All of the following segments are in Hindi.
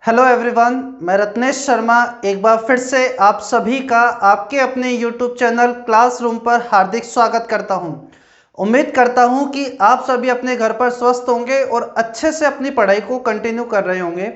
हेलो एवरीवन, मैं रत्नेश शर्मा एक बार फिर से आप सभी का आपके अपने यूट्यूब चैनल क्लासरूम पर हार्दिक स्वागत करता हूं। उम्मीद करता हूं कि आप सभी अपने घर पर स्वस्थ होंगे और अच्छे से अपनी पढ़ाई को कंटिन्यू कर रहे होंगे।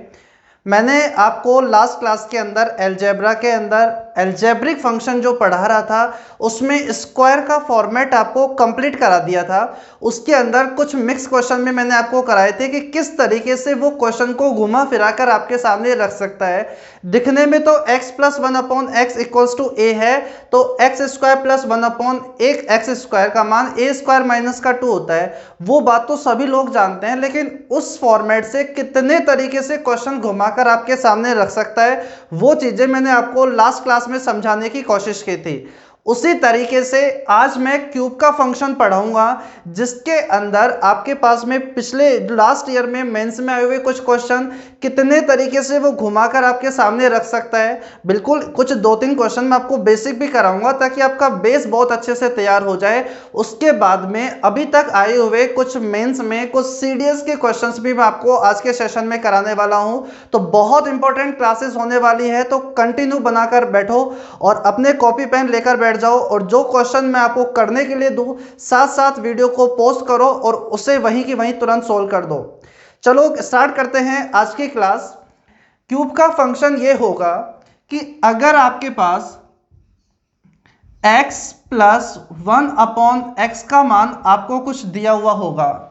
मैंने आपको लास्ट क्लास के अंदर अलजेब्रा के अंदर अलजेब्रिक फंक्शन जो पढ़ा रहा था उसमें स्क्वायर का फॉर्मेट आपको कंप्लीट करा दिया था। उसके अंदर कुछ मिक्स क्वेश्चन में मैंने आपको कराए थे कि किस तरीके से वो क्वेश्चन को घुमा फिरा कर आपके सामने रख सकता है। दिखने में तो x plus one upon x equals to a है, तो x square plus one upon एक एक्स स्क्वायर का मान ए स्क्वायर माइनस का 2 होता है। वो बात तो सभी लोग जानते हैं, लेकिन उस फॉर्मेट से कितने तरीके से क्वेश्चन घुमाकर आपके सामने रख सकता है वो चीजें मैंने आपको लास्ट क्लास में समझाने की कोशिश की थी। उसी तरीके से आज मैं क्यूब का फंक्शन पढ़ाऊंगा, जिसके अंदर आपके पास में पिछले लास्ट ईयर में मेंस में आए हुए कुछ क्वेश्चन कितने तरीके से वो घुमाकर आपके सामने रख सकता है। बिल्कुल कुछ 2-3 क्वेश्चन मैं आपको बेसिक भी कराऊंगा ताकि आपका बेस बहुत अच्छे से तैयार हो जाए। उसके बाद में अभी तक आए हुए कुछ मेंस में कुछ सीडीएस के क्वेश्चंस भी मैं आपको आज के सेशन में कराने वाला हूं। तो बहुत इंपॉर्टेंट क्लासेस होने वाली है, तो कंटिन्यू बनाकर बैठो और अपने कॉपी पेन लेकर बैठ जाओ और जो क्वेश्चन मैं आपको करने के लिए दूं साथ साथ वीडियो को पॉज करो और उसे वहीं की वहीं तुरंत सोल्व कर दो। चलो स्टार्ट करते हैं आज की क्लास। क्यूब का फंक्शन ये होगा कि अगर आपके पास x plus one upon x का मान आपको कुछ दिया हुआ होगा,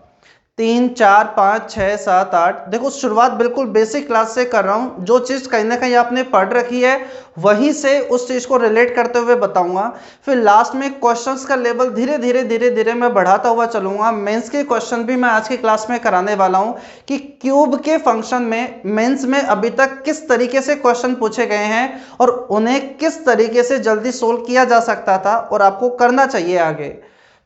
3, 4, 5, 6, 7, 8। देखो शुरुआत बिल्कुल बेसिक क्लास से कर रहा हूँ। जो चीज़ कहीं ना कहीं आपने पढ़ रखी है वहीं से उस चीज़ को रिलेट करते हुए बताऊंगा। फिर लास्ट में क्वेश्चंस का लेवल धीरे धीरे मैं बढ़ाता हुआ चलूंगा। मेंस के क्वेश्चन भी मैं आज की क्लास में कराने वाला हूँ कि क्यूब के फंक्शन में मेंस में अभी तक किस तरीके से क्वेश्चन पूछे गए हैं और उन्हें किस तरीके से जल्दी सोल्व किया जा सकता था और आपको करना चाहिए आगे।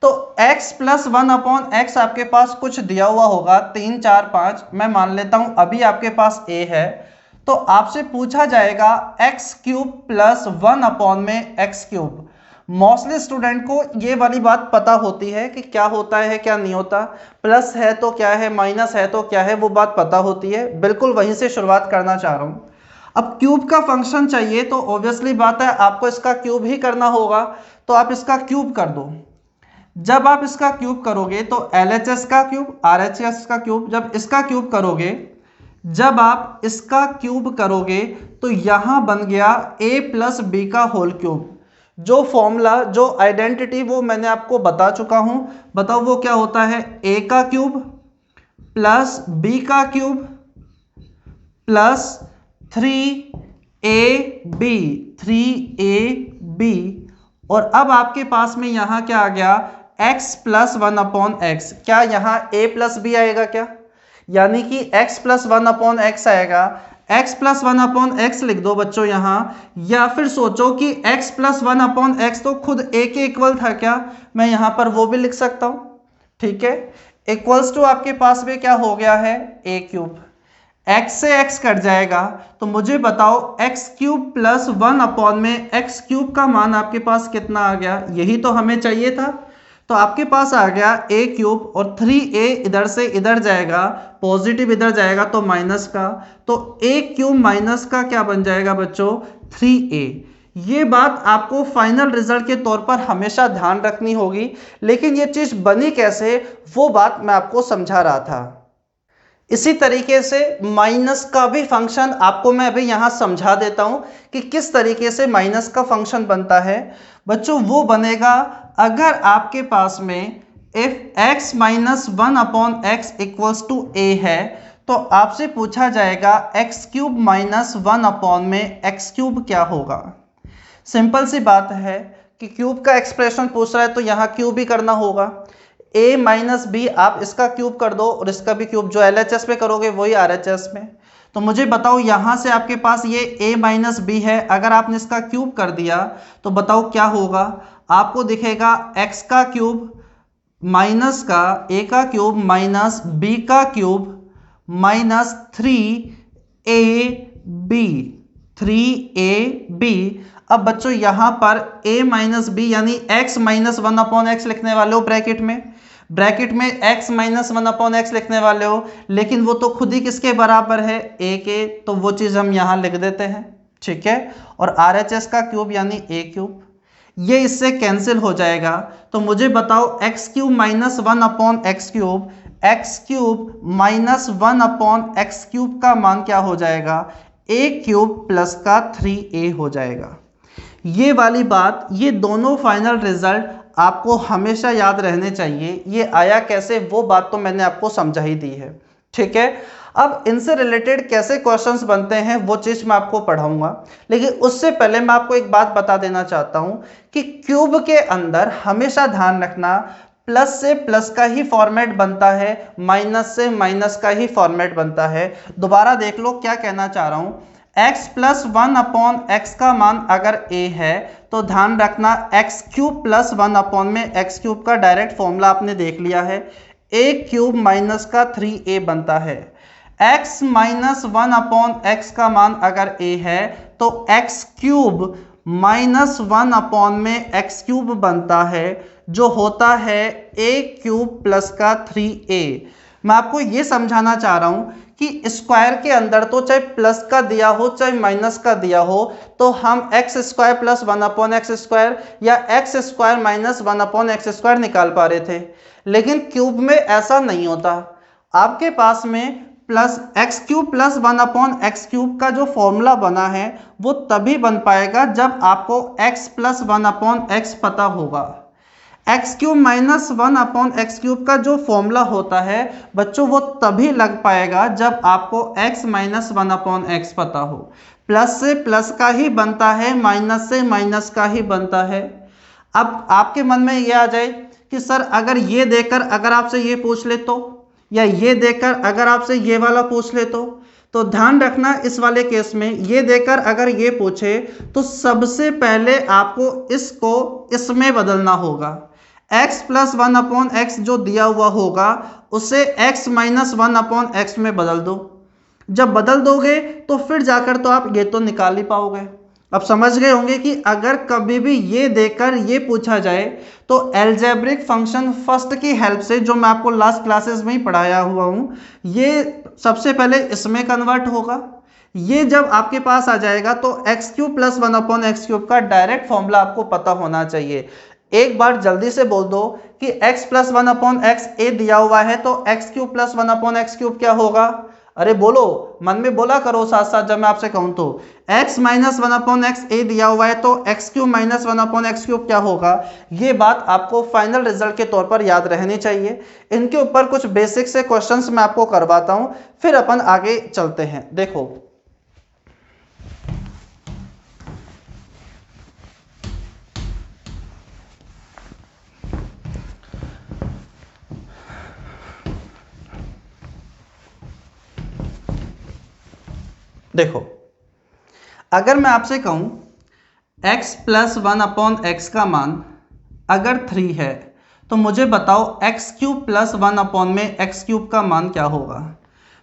तो x plus one upon x आपके पास कुछ दिया हुआ होगा, 3, 4, 5। मैं मान लेता हूं अभी आपके पास a है, तो आपसे पूछा जाएगा x cube plus one upon में एक्स क्यूब। मोस्टली स्टूडेंट को ये वाली बात पता होती है कि क्या होता है क्या नहीं होता, प्लस है तो क्या है, माइनस है तो क्या है, वो बात पता होती है। बिल्कुल वहीं से शुरुआत करना चाह रहा हूँ। अब क्यूब का फंक्शन चाहिए तो ऑब्वियसली बात है आपको इसका क्यूब ही करना होगा, तो आप इसका क्यूब कर दो। जब आप इसका क्यूब करोगे तो LHS का क्यूब, RHS का क्यूब, जब इसका क्यूब करोगे, जब आप इसका क्यूब करोगे तो यहां बन गया a प्लस बी का होल क्यूब। जो फॉर्मूला, जो आइडेंटिटी वो मैंने आपको बता चुका हूं। बताओ वो क्या होता है, a का क्यूब प्लस b का क्यूब प्लस 3ab, 3ab। और अब आपके पास में यहां क्या आ गया, x plus one upon x. क्या यहाँ a प्लस बी आएगा क्या, यानी कि x plus one upon x आएगा। x plus one upon x लिख दो बच्चों यहाँ, या फिर सोचो कि x plus one upon x तो खुद a के इक्वल था क्या, मैं यहाँ पर वो भी लिख सकता हूँ। ठीक है, इक्वल्स टू आपके पास में क्या हो गया है, a क्यूब। x से x कट जाएगा तो मुझे बताओ x cube plus one upon में x क्यूब का मान आपके पास कितना आ गया, यही तो हमें चाहिए था। तो आपके पास आ गया a क्यूब और 3a इधर से इधर जाएगा, पॉजिटिव इधर जाएगा तो माइनस का, तो a क्यूब माइनस का क्या बन जाएगा बच्चों, 3a। ये बात आपको फाइनल रिजल्ट के तौर पर हमेशा ध्यान रखनी होगी, लेकिन ये चीज बनी कैसे वो बात मैं आपको समझा रहा था। इसी तरीके से माइनस का भी फंक्शन आपको मैं अभी यहां समझा देता हूं कि किस तरीके से माइनस का फंक्शन बनता है। बच्चों वो बनेगा अगर आपके पास में if x minus one upon x equals to a है, तो आपसे पूछा जाएगा x cube minus one upon में x क्यूब क्या होगा। सिंपल सी बात है कि क्यूब का एक्सप्रेशन पूछ रहा है तो यहाँ क्यूब ही करना होगा। a माइनस बी, आप इसका क्यूब कर दो और इसका भी क्यूब, जो LHS पे करोगे वही RHS में। तो मुझे बताओ यहाँ से आपके पास ये a माइनस बी है, अगर आपने इसका क्यूब कर दिया तो बताओ क्या होगा, आपको दिखेगा x का क्यूब माइनस का a का क्यूब माइनस b का क्यूब माइनस 3ab। अब बच्चों यहां पर a माइनस बी यानी x minus one upon x लिखने वाले हो ब्रैकेट में। ब्रैकेट में x माइनस 1/x लिखने वाले हो, लेकिन वो तो खुद ही किसके बराबर है, a के, तो वो चीज़ हम यहाँ लिख देते हैं, ठीक है। और RHS का क्यूब यानी a क्यूब, ये इससे कैंसिल हो जाएगा। तो मुझे बताओ x cube minus 1/x cube, x cube minus 1/x cube का मान क्या हो जाएगा, a क्यूब प्लस का 3a हो जाएगा। ये वाली बात, ये दोनों फाइनल रिजल्ट आपको हमेशा याद रहने चाहिए। ये आया कैसे वो बात तो मैंने आपको समझा ही दी है, ठीक है। अब इनसे रिलेटेड कैसे क्वेश्चंस बनते हैं वो चीज़ मैं आपको पढ़ाऊंगा, लेकिन उससे पहले मैं आपको एक बात बता देना चाहता हूं कि क्यूब के अंदर हमेशा ध्यान रखना प्लस से प्लस का ही फॉर्मेट बनता है, माइनस से माइनस का ही फॉर्मेट बनता है। दोबारा देख लो क्या कहना चाह रहा हूं, x प्लस 1/x का मान अगर a है तो ध्यान रखना x क्यूब प्लस 1 में x क्यूब का डायरेक्ट फॉर्मूला आपने देख लिया है, a क्यूब माइनस का 3a बनता है। x माइनस 1/x का मान अगर a है तो x क्यूब माइनस 1 में x क्यूब बनता है, जो होता है a क्यूब प्लस का 3a। मैं आपको ये समझाना चाह रहा हूं कि स्क्वायर के अंदर तो चाहे प्लस का दिया हो चाहे माइनस का दिया हो, तो हम x square plus 1/x square या x square minus 1/x square निकाल पा रहे थे, लेकिन क्यूब में ऐसा नहीं होता। आपके पास में plus x cube plus 1/x cube का जो फॉर्मूला बना है वो तभी बन पाएगा जब आपको x प्लस 1/x पता होगा। X cube minus 1/x cube का जो फॉर्मूला होता है बच्चों वो तभी लग पाएगा जब आपको x माइनस 1/x पता हो। प्लस से प्लस का ही बनता है, माइनस से माइनस का ही बनता है। अब आपके मन में ये आ जाए कि सर अगर ये देकर अगर आपसे ये पूछ ले तो, या ये देकर अगर आपसे ये वाला पूछ ले तो ध्यान रखना इस वाले केस में ये देकर अगर ये पूछे तो सबसे पहले आपको इसको इसमें बदलना होगा। x प्लस 1/x जो दिया हुआ होगा उसे x माइनस 1/x में बदल दो। जब बदल दोगे तो फिर जाकर तो आप ये तो निकाल ही पाओगे। अब समझ गए होंगे कि अगर कभी भी ये देकर ये पूछा जाए तो एल्जेब्रिक फंक्शन फर्स्ट की हेल्प से, जो मैं आपको लास्ट क्लासेस में ही पढ़ाया हुआ हूँ, ये सबसे पहले इसमें कन्वर्ट होगा। ये जब आपके पास आ जाएगा तो x cube plus 1/x cube का डायरेक्ट फॉर्मूला आपको पता होना चाहिए। एक बार जल्दी से बोल दो कि x प्लस 1/x a दिया हुआ है तो x cube plus 1/x cube क्या होगा। अरे बोलो, मन में बोला करो साथ साथ जब मैं आपसे कहूं तो। x माइनस 1/x a दिया हुआ है तो x cube minus 1/x cube क्या होगा। ये बात आपको फाइनल रिजल्ट के तौर पर याद रहनी चाहिए। इनके ऊपर कुछ बेसिक से क्वेश्चंस मैं आपको करवाता हूं, फिर अपन आगे चलते हैं। देखो देखो, अगर मैं आपसे कहूं x प्लस 1/x का मान अगर 3 है तो मुझे बताओ x क्यूब प्लस 1 में x क्यूब का मान क्या होगा।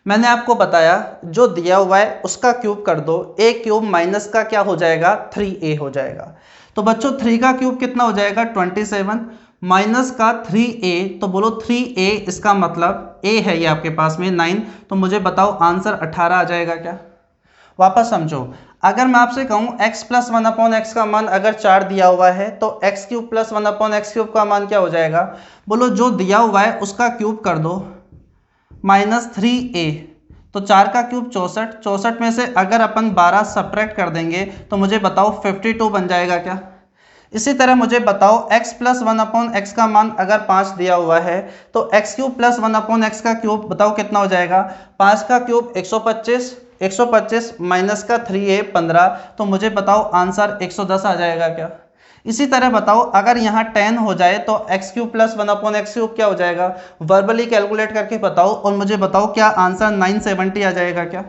मैंने आपको बताया जो दिया हुआ है उसका क्यूब कर दो, a क्यूब माइनस का क्या हो जाएगा 3a हो जाएगा। तो बच्चों 3 का क्यूब कितना हो जाएगा 27, माइनस का 3a, तो बोलो 3a, इसका मतलब a है ये आपके पास में 9, तो मुझे बताओ आंसर 18 आ जाएगा क्या। वापस समझो, अगर मैं आपसे कहूं x प्लस 1/x का मान अगर 4 दिया हुआ है तो x cube plus 1/x cube का मान क्या हो जाएगा। बोलो जो दिया हुआ है उसका क्यूब कर दो, माइनस 3a, तो 4 का क्यूब 64, 64 में से अगर अपन 12 सब्ट्रैक्ट कर देंगे तो मुझे बताओ 52 बन जाएगा क्या। इसी तरह मुझे बताओ x प्लस 1/x का मान अगर 5 दिया हुआ है तो x क्यूब प्लस 1/x का क्यूब बताओ कितना हो जाएगा। 5 का क्यूब 125, 125 माइनस का 3a 15, तो मुझे बताओ आंसर 110 आ जाएगा क्या। इसी तरह बताओ अगर यहाँ 10 हो जाए तो x cube plus 1/x cube क्या हो जाएगा। वर्बली कैलकुलेट करके बताओ और मुझे बताओ क्या आंसर 970 आ जाएगा क्या।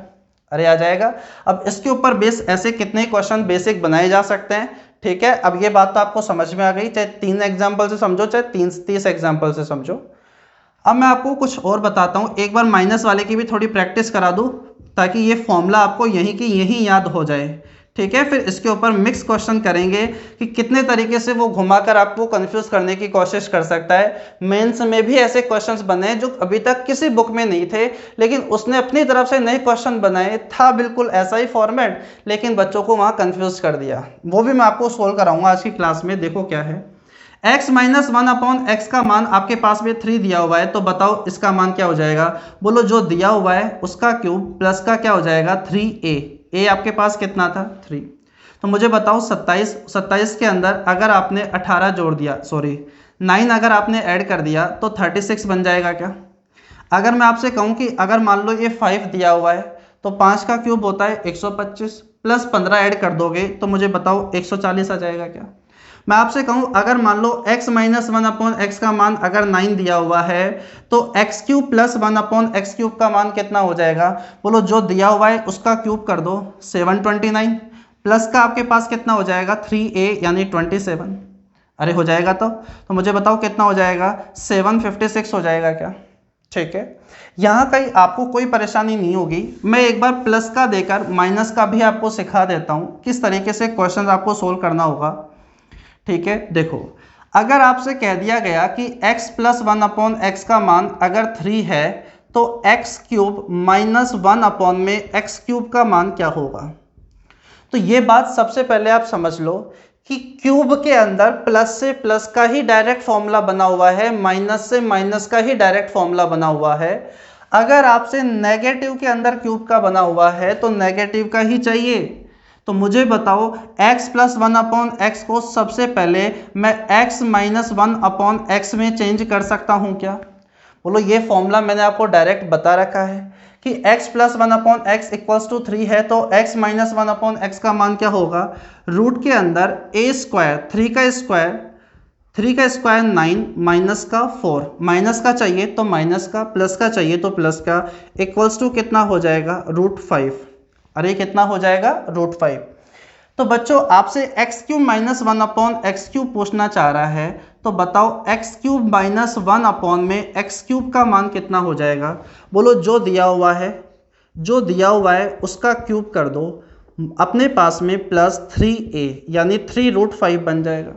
अरे आ जाएगा। अब इसके ऊपर बेस ऐसे कितने क्वेश्चन बेसिक बनाए जा सकते हैं, ठीक है। अब ये बात तो आपको समझ में आ गई, चाहे 3 एग्जाम्पल से समझो चाहे 30 एग्जाम्पल से समझो। अब मैं आपको कुछ और बताता हूँ, एक बार माइनस वाले की भी थोड़ी प्रैक्टिस करा दूँ ताकि ये फॉर्मूला आपको यहीं की यहीं याद हो जाए, ठीक है, फिर इसके ऊपर मिक्स क्वेश्चन करेंगे कि कितने तरीके से वो घुमाकर आपको कंफ्यूज करने की कोशिश कर सकता है। मेंस में भी ऐसे क्वेश्चंस बने जो अभी तक किसी बुक में नहीं थे, लेकिन उसने अपनी तरफ से नए क्वेश्चन बनाए, था बिल्कुल ऐसा ही फॉर्मेट, लेकिन बच्चों को वहाँ कंफ्यूज कर दिया। वो भी मैं आपको सोल्व कराऊंगा आज की क्लास में। देखो क्या है, x माइनस 1/x का मान आपके पास में 3 दिया हुआ है, तो बताओ इसका मान क्या हो जाएगा। बोलो जो दिया हुआ है उसका क्यूब प्लस का क्या हो जाएगा 3a। a आपके पास कितना था 3, तो मुझे बताओ 27 के अंदर अगर आपने 18 जोड़ दिया, सॉरी 9 अगर आपने ऐड कर दिया तो 36 बन जाएगा क्या। अगर मैं आपसे कहूँ कि अगर मान लो ये 5 दिया हुआ है तो 5 का क्यूब होता है 125, प्लस 15 ऐड कर दोगे तो मुझे बताओ 140 आ जाएगा क्या। मैं आपसे कहूँ अगर मान लो x माइनस 1/x का मान अगर 9 दिया हुआ है तो x cube plus 1/x cube का मान कितना हो जाएगा। बोलो जो दिया हुआ है उसका क्यूब कर दो 729, प्लस का आपके पास कितना हो जाएगा 3a यानी 27। अरे हो जाएगा तो मुझे बताओ कितना हो जाएगा 756 हो जाएगा क्या। ठीक है, यहाँ कहीं आपको कोई परेशानी नहीं होगी। मैं एक बार प्लस का देकर माइनस का भी आपको सिखा देता हूँ किस तरीके से क्वेश्चन आपको सोल्व करना होगा। ठीक है, देखो अगर आपसे कह दिया गया कि x प्लस 1/x का मान अगर 3 है तो x क्यूब माइनस 1 में x क्यूब का मान क्या होगा। तो ये बात सबसे पहले आप समझ लो कि क्यूब के अंदर प्लस से प्लस का ही डायरेक्ट फॉर्मूला बना हुआ है, माइनस से माइनस का ही डायरेक्ट फॉर्मूला बना हुआ है। अगर आपसे नेगेटिव के अंदर क्यूब का बना हुआ है तो नेगेटिव का ही चाहिए। तो मुझे बताओ x प्लस 1/x को सबसे पहले मैं x माइनस 1/x में चेंज कर सकता हूं क्या। बोलो ये फॉर्मूला मैंने आपको डायरेक्ट बता रखा है कि x plus 1/x equals to 3 है, तो x माइनस 1/x का मान क्या होगा, रूट के अंदर a स्क्वायर 3 का स्क्वायर 9 माइनस का 4, माइनस का चाहिए तो माइनस का, प्लस का चाहिए तो प्लस का, इक्वल्स टू कितना हो जाएगा √5। अरे कितना हो जाएगा √5। तो बच्चों आपसे x cube minus 1/x cube पूछना चाह रहा है, तो बताओ x क्यूब माइनस 1 में x क्यूब का मान कितना हो जाएगा। बोलो जो दिया हुआ है उसका क्यूब कर दो, अपने पास में प्लस 3a यानी 3√5 बन जाएगा।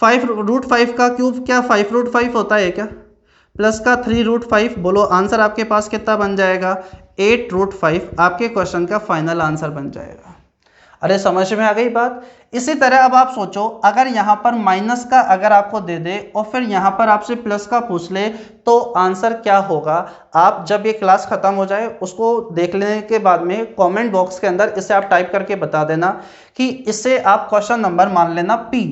5√5 का क्यूब क्या 5√5 होता है क्या, प्लस का 3√5। बोलो आंसर आपके पास कितना बन जाएगा 8√5। आपके क्वेश्चन का फाइनल आंसर बन जाएगा। अरे समझ में आ गई बात। इसी तरह अब आप सोचो अगर यहाँ पर माइनस का अगर आपको दे दे और फिर यहाँ पर आपसे प्लस का पूछ ले तो आंसर क्या होगा। आप जब ये क्लास खत्म हो जाए उसको देख लेने के बाद में कमेंट बॉक्स के अंदर इसे आप टाइप करके बता देना कि इसे आप क्वेश्चन नंबर मान लेना P,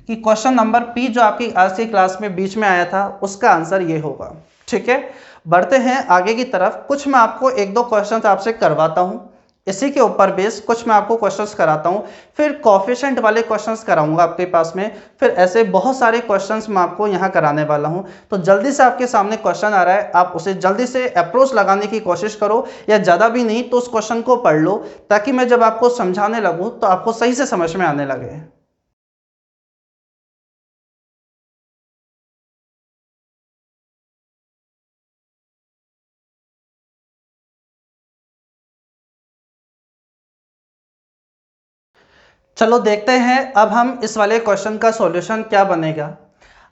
कि क्वेश्चन नंबर P जो आपकी आज की क्लास में बीच में आया था उसका आंसर ये होगा। ठीक है, बढ़ते हैं आगे की तरफ। कुछ मैं आपको 1-2 क्वेश्चंस आपसे करवाता हूं, इसी के ऊपर बेस कुछ मैं आपको क्वेश्चंस कराता हूं, फिर कोएफिशिएंट वाले क्वेश्चंस कराऊंगा आपके पास में, फिर ऐसे बहुत सारे क्वेश्चंस मैं आपको यहां कराने वाला हूं। तो जल्दी से आपके सामने क्वेश्चन आ रहा है, आप उसे जल्दी से अप्रोच लगाने की कोशिश करो, या ज़्यादा भी नहीं तो उस क्वेश्चन को पढ़ लो ताकि मैं जब आपको समझाने लगूँ तो आपको सही से समझ में आने लगे। चलो देखते हैं अब हम इस वाले क्वेश्चन का सॉल्यूशन क्या बनेगा।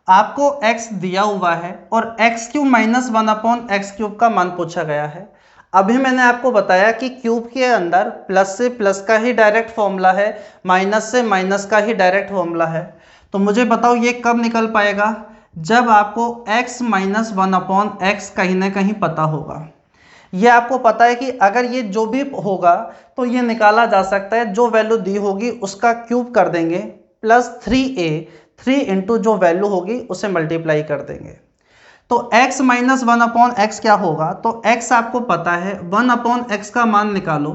आपको x दिया हुआ है और x cube minus 1/x cube का मान पूछा गया है। अभी मैंने आपको बताया कि क्यूब के अंदर प्लस से प्लस का ही डायरेक्ट फॉर्मूला है, माइनस से माइनस का ही डायरेक्ट फॉर्मूला है। तो मुझे बताओ ये कब निकल पाएगा, जब आपको x माइनस 1/x कहीं ना कहीं पता होगा। ये आपको पता है कि अगर ये जो भी होगा तो ये निकाला जा सकता है, जो वैल्यू दी होगी उसका क्यूब कर देंगे प्लस 3a, 3 इंटू जो वैल्यू होगी उसे मल्टीप्लाई कर देंगे। तो x माइनस 1/x क्या होगा, तो x आपको पता है 1/x का मान निकालो।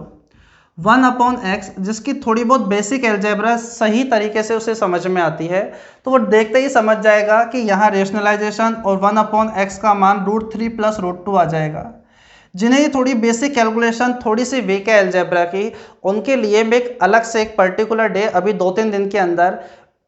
1/x जिसकी थोड़ी बहुत बेसिक अलजेब्रा सही तरीके से उसे समझ में आती है तो वो देखते ही समझ जाएगा कि यहाँ रेशनलाइजेशन और 1/x का मान √3 प्लस √2 आ जाएगा। जिन्हें ये थोड़ी बेसिक कैलकुलेशन थोड़ी सी वीक है अलजेब्रा की, उनके लिए मैं एक अलग से एक पर्टिकुलर डे अभी 2-3 दिन के अंदर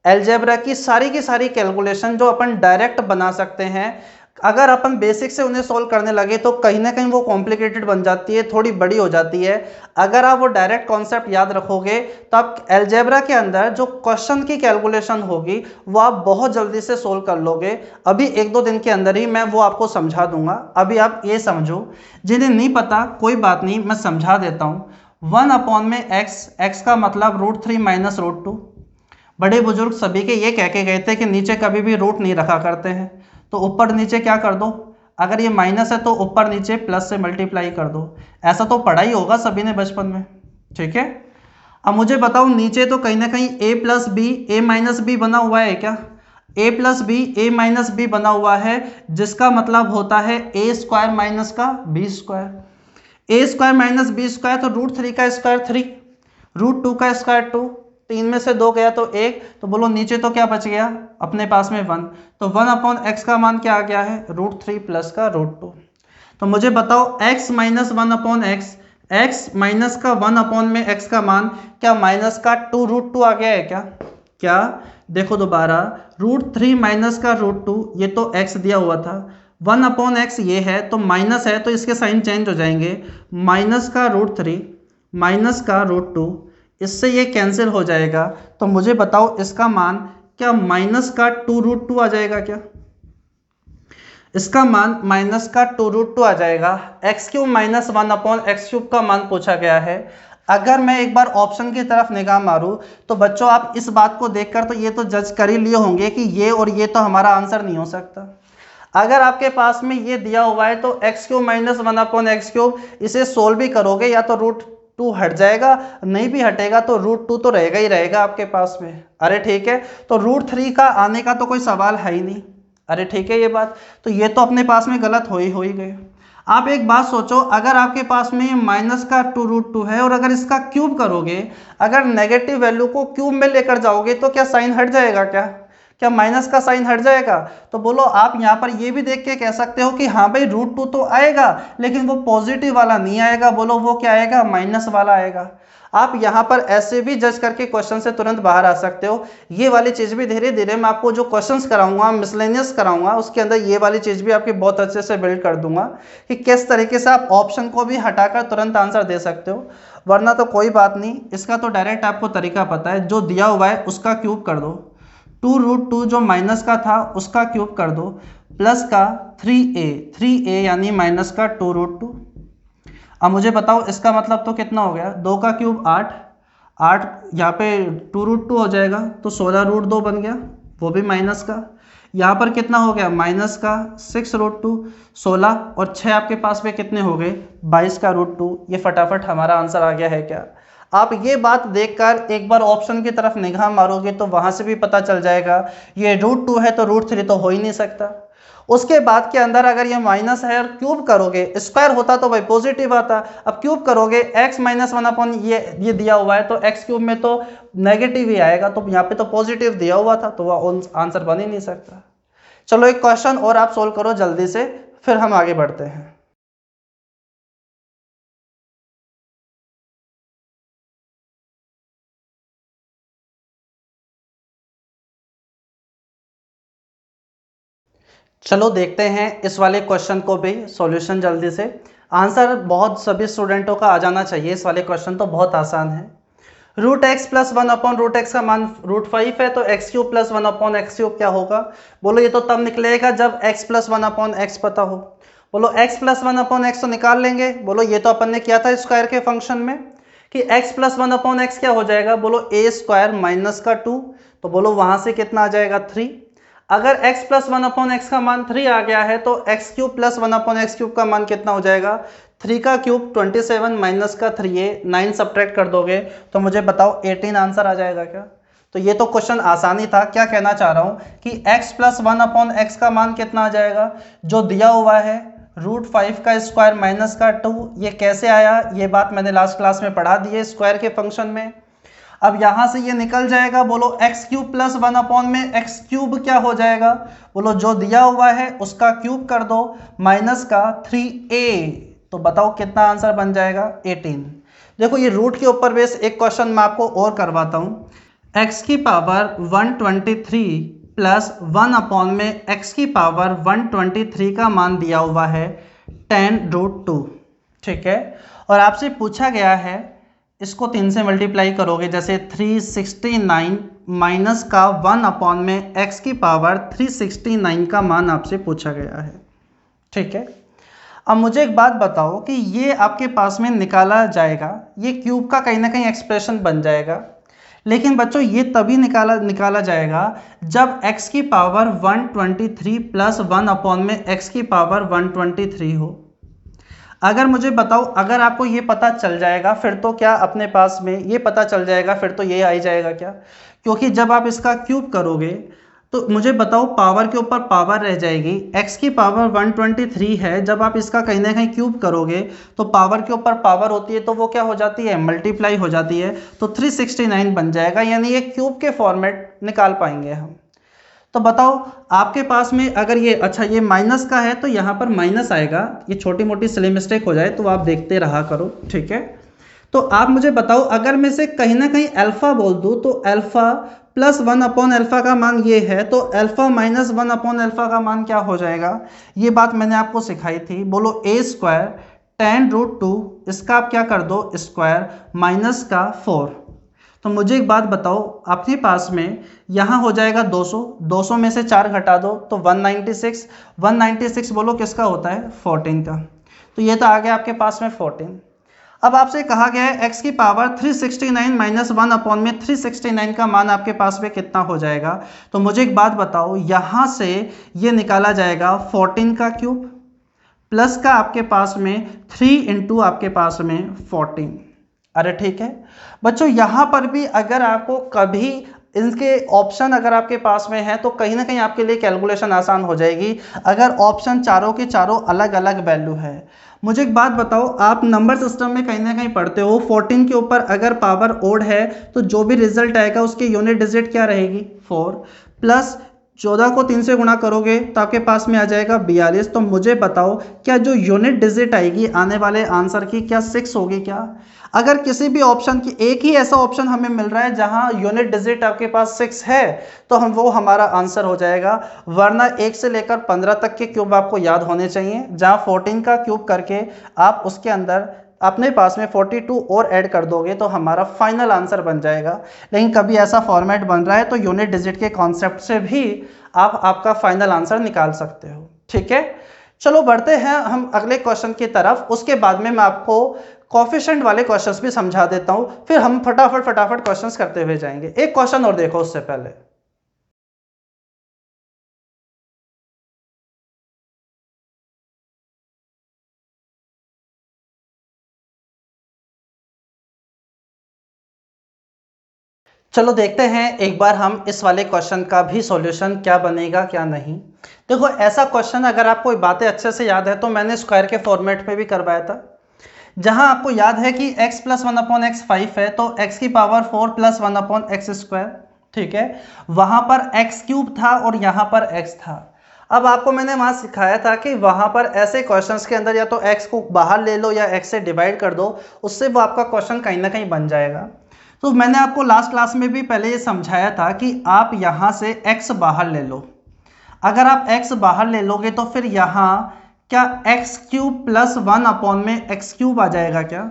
अलजेब्रा की सारी कैलकुलेशन जो अपन डायरेक्ट बना सकते हैं, अगर अपन बेसिक से उन्हें सॉल्व करने लगे तो कहीं ना कहीं वो कॉम्प्लिकेटेड बन जाती है, थोड़ी बड़ी हो जाती है। अगर आप वो डायरेक्ट कॉन्सेप्ट याद रखोगे तो आप अलजेब्रा के अंदर जो क्वेश्चन की कैलकुलेशन होगी वो आप बहुत जल्दी से सोल्व कर लोगे। अभी 1-2 दिन के अंदर ही मैं वो आपको समझा दूंगा। अभी आप ये समझो, जिन्हें नहीं पता कोई बात नहीं, मैं समझा देता हूँ। 1 में x का मतलब √3 माइनस √2। बड़े बुजुर्ग सभी के ये कह के गए थे कि नीचे कभी भी रूट नहीं रखा करते हैं, तो ऊपर नीचे क्या कर दो, अगर ये माइनस है तो ऊपर नीचे प्लस से मल्टीप्लाई कर दो। ऐसा तो पढ़ा ही होगा सभी ने बचपन में, ठीक है। अब मुझे बताओ, नीचे तो कहीं ना कहीं a plus B A minus B बना हुआ है क्या? a plus B A minus B बना हुआ है, जिसका मतलब होता है a स्क्वायर माइनस का b square. a square minus b square, तो √3 का स्क्वायर 3, √2 का स्क्वायर 2, 3 में से 2 गया तो 1, तो बोलो नीचे तो क्या बच गया अपने पास में 1। तो 1/x का मान क्या आ गया है? √3 प्लस का √2। तो मुझे बताओ x minus 1/x, x minus का 1 में x का मान क्या माइनस का 2√2 आ गया है क्या? क्या देखो दोबारा, √3 माइनस का √2, ये तो x दिया हुआ था, 1/x ये है तो माइनस है तो इसके साइन चेंज हो जाएंगे, माइनस का √3 माइनस का √2, इससे ये कैंसिल हो जाएगा। तो मुझे बताओ इसका मान क्या माइनस का 2√2 आ जाएगा क्या? इसका मान माइनस का 2√2 आ जाएगा। x³ माइनस 1/x³ का मान पूछा गया है। अगर मैं एक बार ऑप्शन की तरफ निगाह मारूं तो बच्चों आप इस बात को देखकर तो ये तो जज कर ही लिए होंगे कि ये और ये तो हमारा आंसर नहीं हो सकता। अगर आपके पास में ये दिया हुआ है तो x³ माइनस 1/x³, इसे सोल्व भी करोगे या तो √2 हट जाएगा, नहीं भी हटेगा तो √2 तो रहेगा ही रहेगा आपके पास में। अरे ठीक है, तो √3 का आने का तो कोई सवाल है ही नहीं। अरे ठीक है ये बात, तो ये तो अपने पास में गलत हो ही गए। आप एक बात सोचो, अगर आपके पास में माइनस का 2√2 है और अगर इसका क्यूब करोगे, अगर नेगेटिव वैल्यू को क्यूब में लेकर जाओगे तो क्या साइन हट जाएगा? क्या माइनस का साइन हट जाएगा? तो बोलो आप यहाँ पर ये भी देख के कह सकते हो कि हाँ भाई √2 तो आएगा लेकिन वो पॉजिटिव वाला नहीं आएगा, बोलो वो क्या आएगा? माइनस वाला आएगा। आप यहाँ पर ऐसे भी जज करके क्वेश्चन से तुरंत बाहर आ सकते हो। ये वाली चीज़ भी धीरे धीरे मैं आपको जो क्वेश्चंस कराऊंगा, मिसलेनियस कराऊंगा, उसके अंदर ये वाली चीज़ भी आपकी बहुत अच्छे से बिल्ड कर दूंगा कि किस तरीके से आप ऑप्शन को भी हटाकर तुरंत आंसर दे सकते हो। वरना तो कोई बात नहीं, इसका तो डायरेक्ट आपको तरीका पता है, जो दिया हुआ है उसका क्यूब कर दो, 2√2 जो माइनस का था उसका क्यूब कर दो, प्लस का 3a यानी माइनस का 2√2। अब मुझे बताओ इसका मतलब तो कितना हो गया? 2 का क्यूब 8, यहाँ पे 2√2 हो जाएगा तो 16√2 बन गया, वो भी माइनस का। यहाँ पर कितना हो गया? माइनस का 6√2, 16 और 6 आपके पास में कितने हो गए? 22 का √2। ये फटाफट हमारा आंसर आ गया है क्या? आप ये बात देखकर एक बार ऑप्शन की तरफ निगाह मारोगे तो वहाँ से भी पता चल जाएगा ये √2 है तो √3 तो हो ही नहीं सकता। उसके बाद के अंदर अगर ये माइनस है और क्यूब करोगे, स्क्वायर होता तो भाई पॉजिटिव आता, अब क्यूब करोगे x माइनस 1 ये दिया हुआ है तो x³ में तो नेगेटिव ही आएगा, तो यहाँ पे तो पॉजिटिव दिया हुआ था तो वह आंसर बन ही नहीं सकता। चलो एक क्वेश्चन और आप सोल्व करो जल्दी से, फिर हम आगे बढ़ते हैं। चलो देखते हैं इस वाले क्वेश्चन को भी सॉल्यूशन जल्दी से। आंसर बहुत सभी स्टूडेंटों का आ जाना चाहिए, इस वाले क्वेश्चन तो बहुत आसान है। √x प्लस 1/√x का मान √5 है तो x³ प्लस 1/x³ क्या होगा? बोलो ये तो तब निकलेगा जब x प्लस 1/x पता हो। बोलो x प्लस 1/x तो निकाल लेंगे, बोलो ये तो अपन ने किया था स्क्वायर के फंक्शन में कि x प्लस 1/x क्या हो जाएगा? बोलो a स्क्वायर माइनस का 2, तो बोलो वहां से कितना आ जाएगा? 3। अगर x प्लस 1/x का मान 3 आ गया है तो x³ प्लस 1/x³ का मान कितना हो जाएगा? 3 का क्यूब 27 माइनस का 3a, 9 सब्ट्रैक्ट कर दोगे तो मुझे बताओ 18 आंसर आ जाएगा क्या? तो ये तो क्वेश्चन आसानी था। क्या कहना चाह रहा हूँ कि x प्लस 1/x का मान कितना आ जाएगा? जो दिया हुआ है √5 का स्क्वायर माइनस का 2, ये कैसे आया? ये बात मैंने लास्ट क्लास में पढ़ा दी है स्क्वायर के फंक्शन में। अब यहां से ये निकल जाएगा, बोलो x³ प्लस 1 में x³ क्या हो जाएगा? बोलो जो दिया हुआ है उसका क्यूब कर दो, माइनस का 3a, तो बताओ कितना आंसर बन जाएगा? 18। देखो ये रूट के ऊपर बेस एक क्वेश्चन मैं आपको और करवाता हूं। x की पावर 123 प्लस 1 में x की पावर 123 का मान दिया हुआ है 10√2, ठीक है। और आपसे पूछा गया है इसको 3 से मल्टीप्लाई करोगे, जैसे 369 माइनस का 1 में x की पावर 369 का मान आपसे पूछा गया है, ठीक है। अब मुझे एक बात बताओ कि ये आपके पास में निकाला जाएगा, ये क्यूब का कहीं ना कहीं एक्सप्रेशन बन जाएगा, लेकिन बच्चों ये तभी निकाला जाएगा जब x की पावर 123 प्लस 1 में x की पावर 123 हो। अगर मुझे बताओ, अगर आपको ये पता चल जाएगा फिर तो क्या अपने पास में ये पता चल जाएगा, फिर तो ये आ ही जाएगा क्या, क्योंकि जब आप इसका क्यूब करोगे तो मुझे बताओ पावर के ऊपर पावर रह जाएगी, x की पावर 123 है, जब आप इसका कहीं ना कहीं क्यूब करोगे तो पावर के ऊपर पावर होती है तो वो क्या हो जाती है, मल्टीप्लाई हो जाती है, तो 369 बन जाएगा, यानी ये क्यूब के फॉर्मेट निकाल पाएंगे हम। तो बताओ आपके पास में अगर ये अच्छा ये माइनस का है तो यहाँ पर माइनस आएगा, ये छोटी मोटी सिली मिस्टेक हो जाए तो आप देखते रहा करो, ठीक है। तो आप मुझे बताओ अगर मैं से कहीं ना कहीं अल्फा बोल दूं तो अल्फा प्लस 1/अल्फा का मान ये है, तो अल्फा माइनस 1/अल्फा का मान क्या हो जाएगा, ये बात मैंने आपको सिखाई थी। बोलो a² 10√2, इसका आप क्या कर दो स्क्वायर माइनस का 4। तो मुझे एक बात बताओ, अपने पास में यहाँ हो जाएगा 200, 200 में से 4 घटा दो तो 196, 196 बोलो किसका होता है, 14 का। तो ये तो आ गया आपके पास में 14। अब आपसे कहा गया है x की पावर 369 माइनस 1 में 369 का मान आपके पास में कितना हो जाएगा। तो मुझे एक बात बताओ, यहाँ से ये निकाला जाएगा 14 का क्यूब प्लस का आपके पास में 3 इंटू आपके पास में 14। अरे ठीक है बच्चों, यहाँ पर भी अगर आपको कभी इनके ऑप्शन अगर आपके पास में है तो कहीं ना कहीं आपके लिए कैलकुलेशन आसान हो जाएगी, अगर ऑप्शन चारों के चारों अलग अलग वैल्यू है। मुझे एक बात बताओ, आप नंबर सिस्टम में कहीं ना कहीं पढ़ते हो, 14 के ऊपर अगर पावर ओड है तो जो भी रिजल्ट आएगा उसकी यूनिट डिजिट क्या रहेगी, 4, प्लस 14 को 3 से गुणा करोगे तो आपके पास में आ जाएगा 42। तो मुझे बताओ क्या जो यूनिट डिजिट आएगी आने वाले आंसर की क्या 6 होगी क्या। अगर किसी भी ऑप्शन की एक ही ऐसा ऑप्शन हमें मिल रहा है जहां यूनिट डिजिट आपके पास 6 है तो वो हमारा आंसर हो जाएगा, वरना 1 से लेकर 15 तक के क्यूब आपको याद होने चाहिए, जहां 14 का क्यूब करके आप उसके अंदर अपने पास में 42 और ऐड कर दोगे तो हमारा फाइनल आंसर बन जाएगा। लेकिन कभी ऐसा फॉर्मेट बन रहा है तो यूनिट डिजिट के कॉन्सेप्ट से भी आप आपका फाइनल आंसर निकाल सकते हो, ठीक है। चलो बढ़ते हैं हम अगले क्वेश्चन की तरफ, उसके बाद में मैं आपको कोफिशिएंट वाले क्वेश्चंस भी समझा देता हूं, फिर हम फटाफट क्वेश्चंस करते हुए जाएंगे। एक क्वेश्चन और देखो उससे पहले। चलो देखते हैं एक बार हम इस वाले क्वेश्चन का भी सॉल्यूशन क्या बनेगा क्या नहीं। देखो ऐसा क्वेश्चन अगर आपको बातें अच्छे से याद है तो मैंने स्क्वायर के फॉर्मेट में भी करवाया था, जहां आपको याद है कि x प्लस 1/x 5 है तो x की पावर 4 प्लस 1/x², ठीक है। वहां पर x क्यूब था और यहां पर x था। अब आपको मैंने वहां सिखाया था कि वहां पर ऐसे क्वेश्चंस के अंदर या तो x को बाहर ले लो या x से डिवाइड कर दो, उससे वो आपका क्वेश्चन कहीं ना कहीं बन जाएगा। तो मैंने आपको लास्ट क्लास में भी पहले ये समझाया था कि आप यहां से x बाहर ले लो, अगर आप x बाहर ले लोगे तो फिर यहां क्या x³ प्लस 1 में x³ आ जाएगा क्या।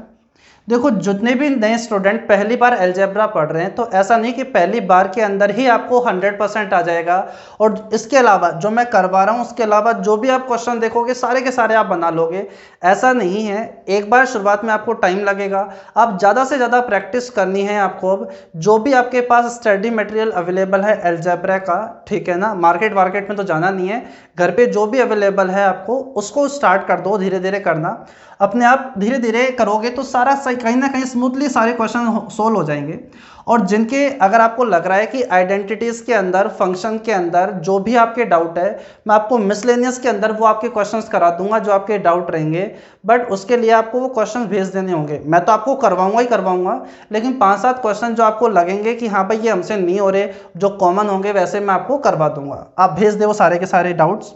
देखो जितने भी नए स्टूडेंट पहली बार अलजेब्रा पढ़ रहे हैं तो ऐसा नहीं कि पहली बार के अंदर ही आपको 100% आ जाएगा, और इसके अलावा जो मैं करवा रहा हूं उसके अलावा जो भी आप क्वेश्चन देखोगे सारे के सारे आप बना लोगे, ऐसा नहीं है। एक बार शुरुआत में आपको टाइम लगेगा, आप ज़्यादा से ज़्यादा प्रैक्टिस करनी है आपको। अब जो भी आपके पास स्टडी मटेरियल अवेलेबल है अलजेब्रा का, ठीक है ना, मार्केट में तो जाना नहीं है, घर पे जो भी अवेलेबल है आपको उसको स्टार्ट कर दो, धीरे धीरे करना, अपने आप धीरे धीरे करोगे तो सारा सही कहीं ना कहीं स्मूथली सारे क्वेश्चन सोल्व हो जाएंगे। और जिनके अगर आपको लग रहा है कि आइडेंटिटीज़ के अंदर फंक्शन के अंदर जो भी आपके डाउट है, मैं आपको मिसलेनियस के अंदर वो आपके क्वेश्चंस करा दूंगा जो आपके डाउट रहेंगे, बट उसके लिए आपको वो क्वेश्चन भेज देने होंगे। मैं तो आपको करवाऊंगा ही करवाऊंगा, लेकिन 5-7 क्वेश्चन जो आपको लगेंगे कि हाँ भाई ये हमसे नहीं हो रहे, जो कॉमन होंगे वैसे मैं आपको करवा दूंगा। आप भेज दे वो सारे के सारे डाउट्स।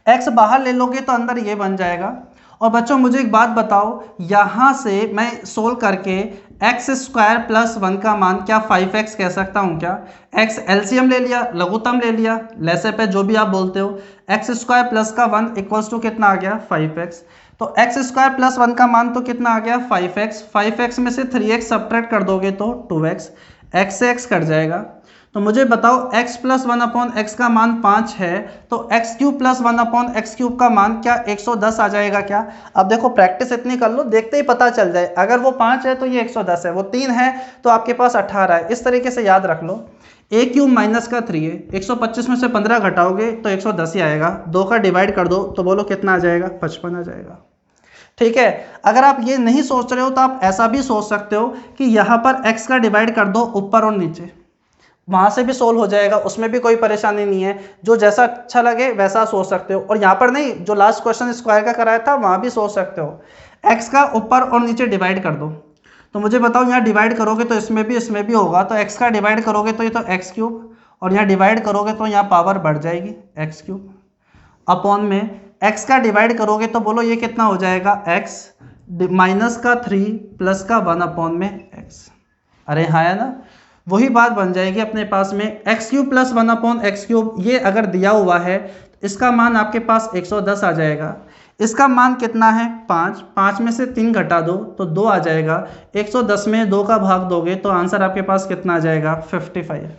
एक्स बाहर ले लोगे तो अंदर ये बन जाएगा, और बच्चों मुझे एक बात बताओ, यहाँ से मैं सोल्व करके एक्स स्क्वायर प्लस 1 का मान क्या 5x कह सकता हूँ क्या? x एलसीएम ले लिया, लघुत्तम ले लिया, लेसे पे जो भी आप बोलते हो, एक्स स्क्वायर प्लस का 1 इक्वल्स टू कितना आ गया 5x। तो एक्स स्क्वायर प्लस 1 का मान तो कितना आ गया 5x, 5x में से 3x सब्ट्रैक्ट कर दोगे तो 2x, x से x कट जाएगा। तो मुझे बताओ x प्लस 1/x का मान 5 है, तो x cube plus 1/x cube का मान क्या 110 आ जाएगा क्या? अब देखो प्रैक्टिस इतनी कर लो, देखते ही पता चल जाए, अगर वो 5 है तो ये 110 है, वो 3 है तो आपके पास 18 है। इस तरीके से याद रख लो। a क्यूब माइनस का 3 है, 125 में से 15 घटाओगे तो 110 ही आएगा, 2 का डिवाइड कर दो तो बोलो कितना आ जाएगा 55 आ जाएगा। ठीक है, अगर आप ये नहीं सोच रहे हो तो आप ऐसा भी सोच सकते हो कि यहाँ पर x का डिवाइड कर दो ऊपर और नीचे, वहां से भी सोल्व हो जाएगा, उसमें भी कोई परेशानी नहीं है। जो जैसा अच्छा लगे वैसा सोच सकते हो, और यहाँ पर नहीं, जो लास्ट क्वेश्चन स्क्वायर का कराया था वहां भी सोच सकते हो। x का ऊपर और नीचे डिवाइड कर दो, तो मुझे बताओ यहाँ डिवाइड करोगे तो इसमें भी होगा, तो x का डिवाइड करोगे तो ये तो x क्यूब, और यहाँ डिवाइड करोगे तो यहाँ पावर बढ़ जाएगी x क्यूब, अपॉन में x का डिवाइड करोगे तो बोलो ये कितना हो जाएगा x माइनस का 3 प्लस का 1 अपॉन में x। अरे हाँ है ना, वही बात बन जाएगी अपने पास में x cube plus 1/x cube. ये अगर दिया हुआ है इसका मान आपके पास 110 आ जाएगा, इसका मान कितना है 5, 5 में से 3 घटा दो तो 2 आ जाएगा, 110 में 2 का भाग दोगे तो आंसर आपके पास कितना आ जाएगा 55।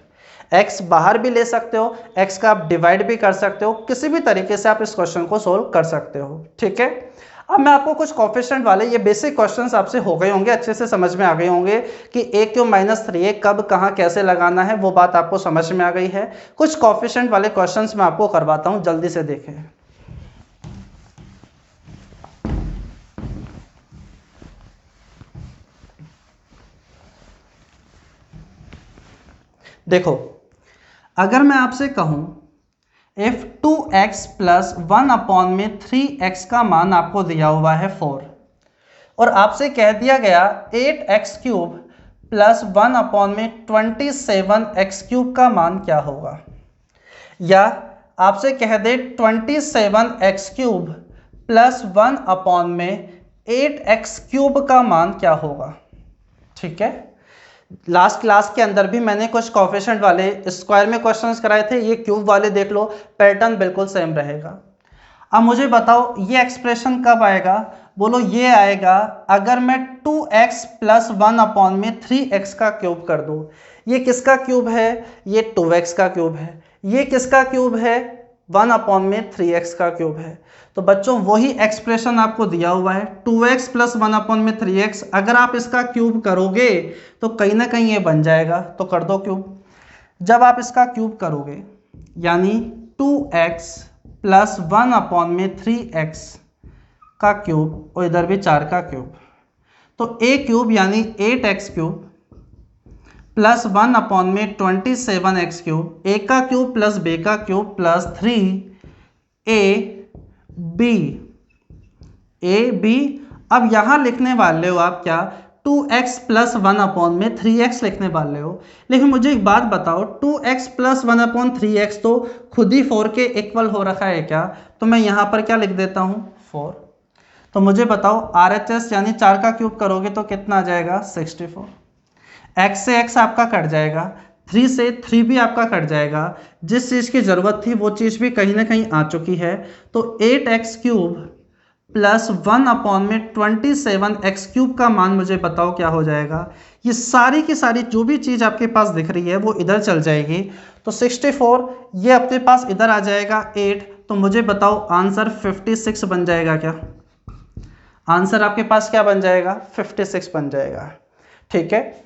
x बाहर भी ले सकते हो, x का आप डिवाइड भी कर सकते हो, किसी भी तरीके से आप इस क्वेश्चन को सोल्व कर सकते हो। ठीक है, अब मैं आपको कुछ कोफिशिएंट वाले ये बेसिक क्वेश्चंस आपसे हो गए होंगे, अच्छे से समझ में आ गए होंगे कि a क्यूब माइनस 3a कब कहाँ कैसे लगाना है, वो बात आपको समझ में आ गई है। कुछ कोफिशिएंट वाले क्वेश्चंस मैं आपको करवाता हूँ, जल्दी से देखें। देखो, अगर मैं आपसे कहूं if 2x प्लस 1/3x का मान आपको दिया हुआ है 4, और आपसे कह दिया गया 8x cube plus 1/27x cube का मान क्या होगा, या आपसे कह दे 27x cube plus 1/8x cube का मान क्या होगा। ठीक है, लास्ट क्लास के अंदर भी मैंने कुछ कोफिशिएंट वाले स्क्वायर में क्वेश्चंस कराए थे, ये क्यूब वाले देख लो, पैटर्न बिल्कुल सेम रहेगा। अब मुझे बताओ ये एक्सप्रेशन कब आएगा, बोलो ये आएगा अगर मैं 2x प्लस 1/3x का क्यूब कर दूं। ये किसका क्यूब है, ये 2x का क्यूब है, ये किसका क्यूब है 1/3x का क्यूब है। तो बच्चों वही एक्सप्रेशन आपको दिया हुआ है 2x प्लस 1/3x, अगर आप इसका क्यूब करोगे तो कहीं ना कहीं ये बन जाएगा, तो कर दो क्यूब। जब आप इसका क्यूब करोगे यानी 2x प्लस 1/3x का क्यूब और इधर भी 4 का क्यूब, तो a क्यूब यानी 8x cube plus 1/27x cube, a का क्यूब प्लस b का क्यूब प्लस 3ab। अब यहां लिखने वाले हो आप क्या 2x प्लस 1/3x लिखने वाले हो, लेकिन मुझे एक बात बताओ 2x प्लस 1/3x तो खुद ही 4 के इक्वल हो रखा है क्या, तो मैं यहां पर क्या लिख देता हूं 4। तो मुझे बताओ RHS यानी 4 का क्यूब करोगे तो कितना आ जाएगा 64, x से x आपका कट जाएगा, 3 से 3 भी आपका कट जाएगा, जिस चीज़ की ज़रूरत थी वो चीज़ भी कहीं ना कहीं आ चुकी है। तो 8x cube plus 1/27x cube का मान मुझे बताओ क्या हो जाएगा। ये सारी की सारी जो भी चीज़ आपके पास दिख रही है वो इधर चल जाएगी, तो 64 ये अपने पास इधर आ जाएगा 8, तो मुझे बताओ आंसर 56 बन जाएगा क्या, आंसर आपके पास क्या बन जाएगा 56 बन जाएगा। ठीक है,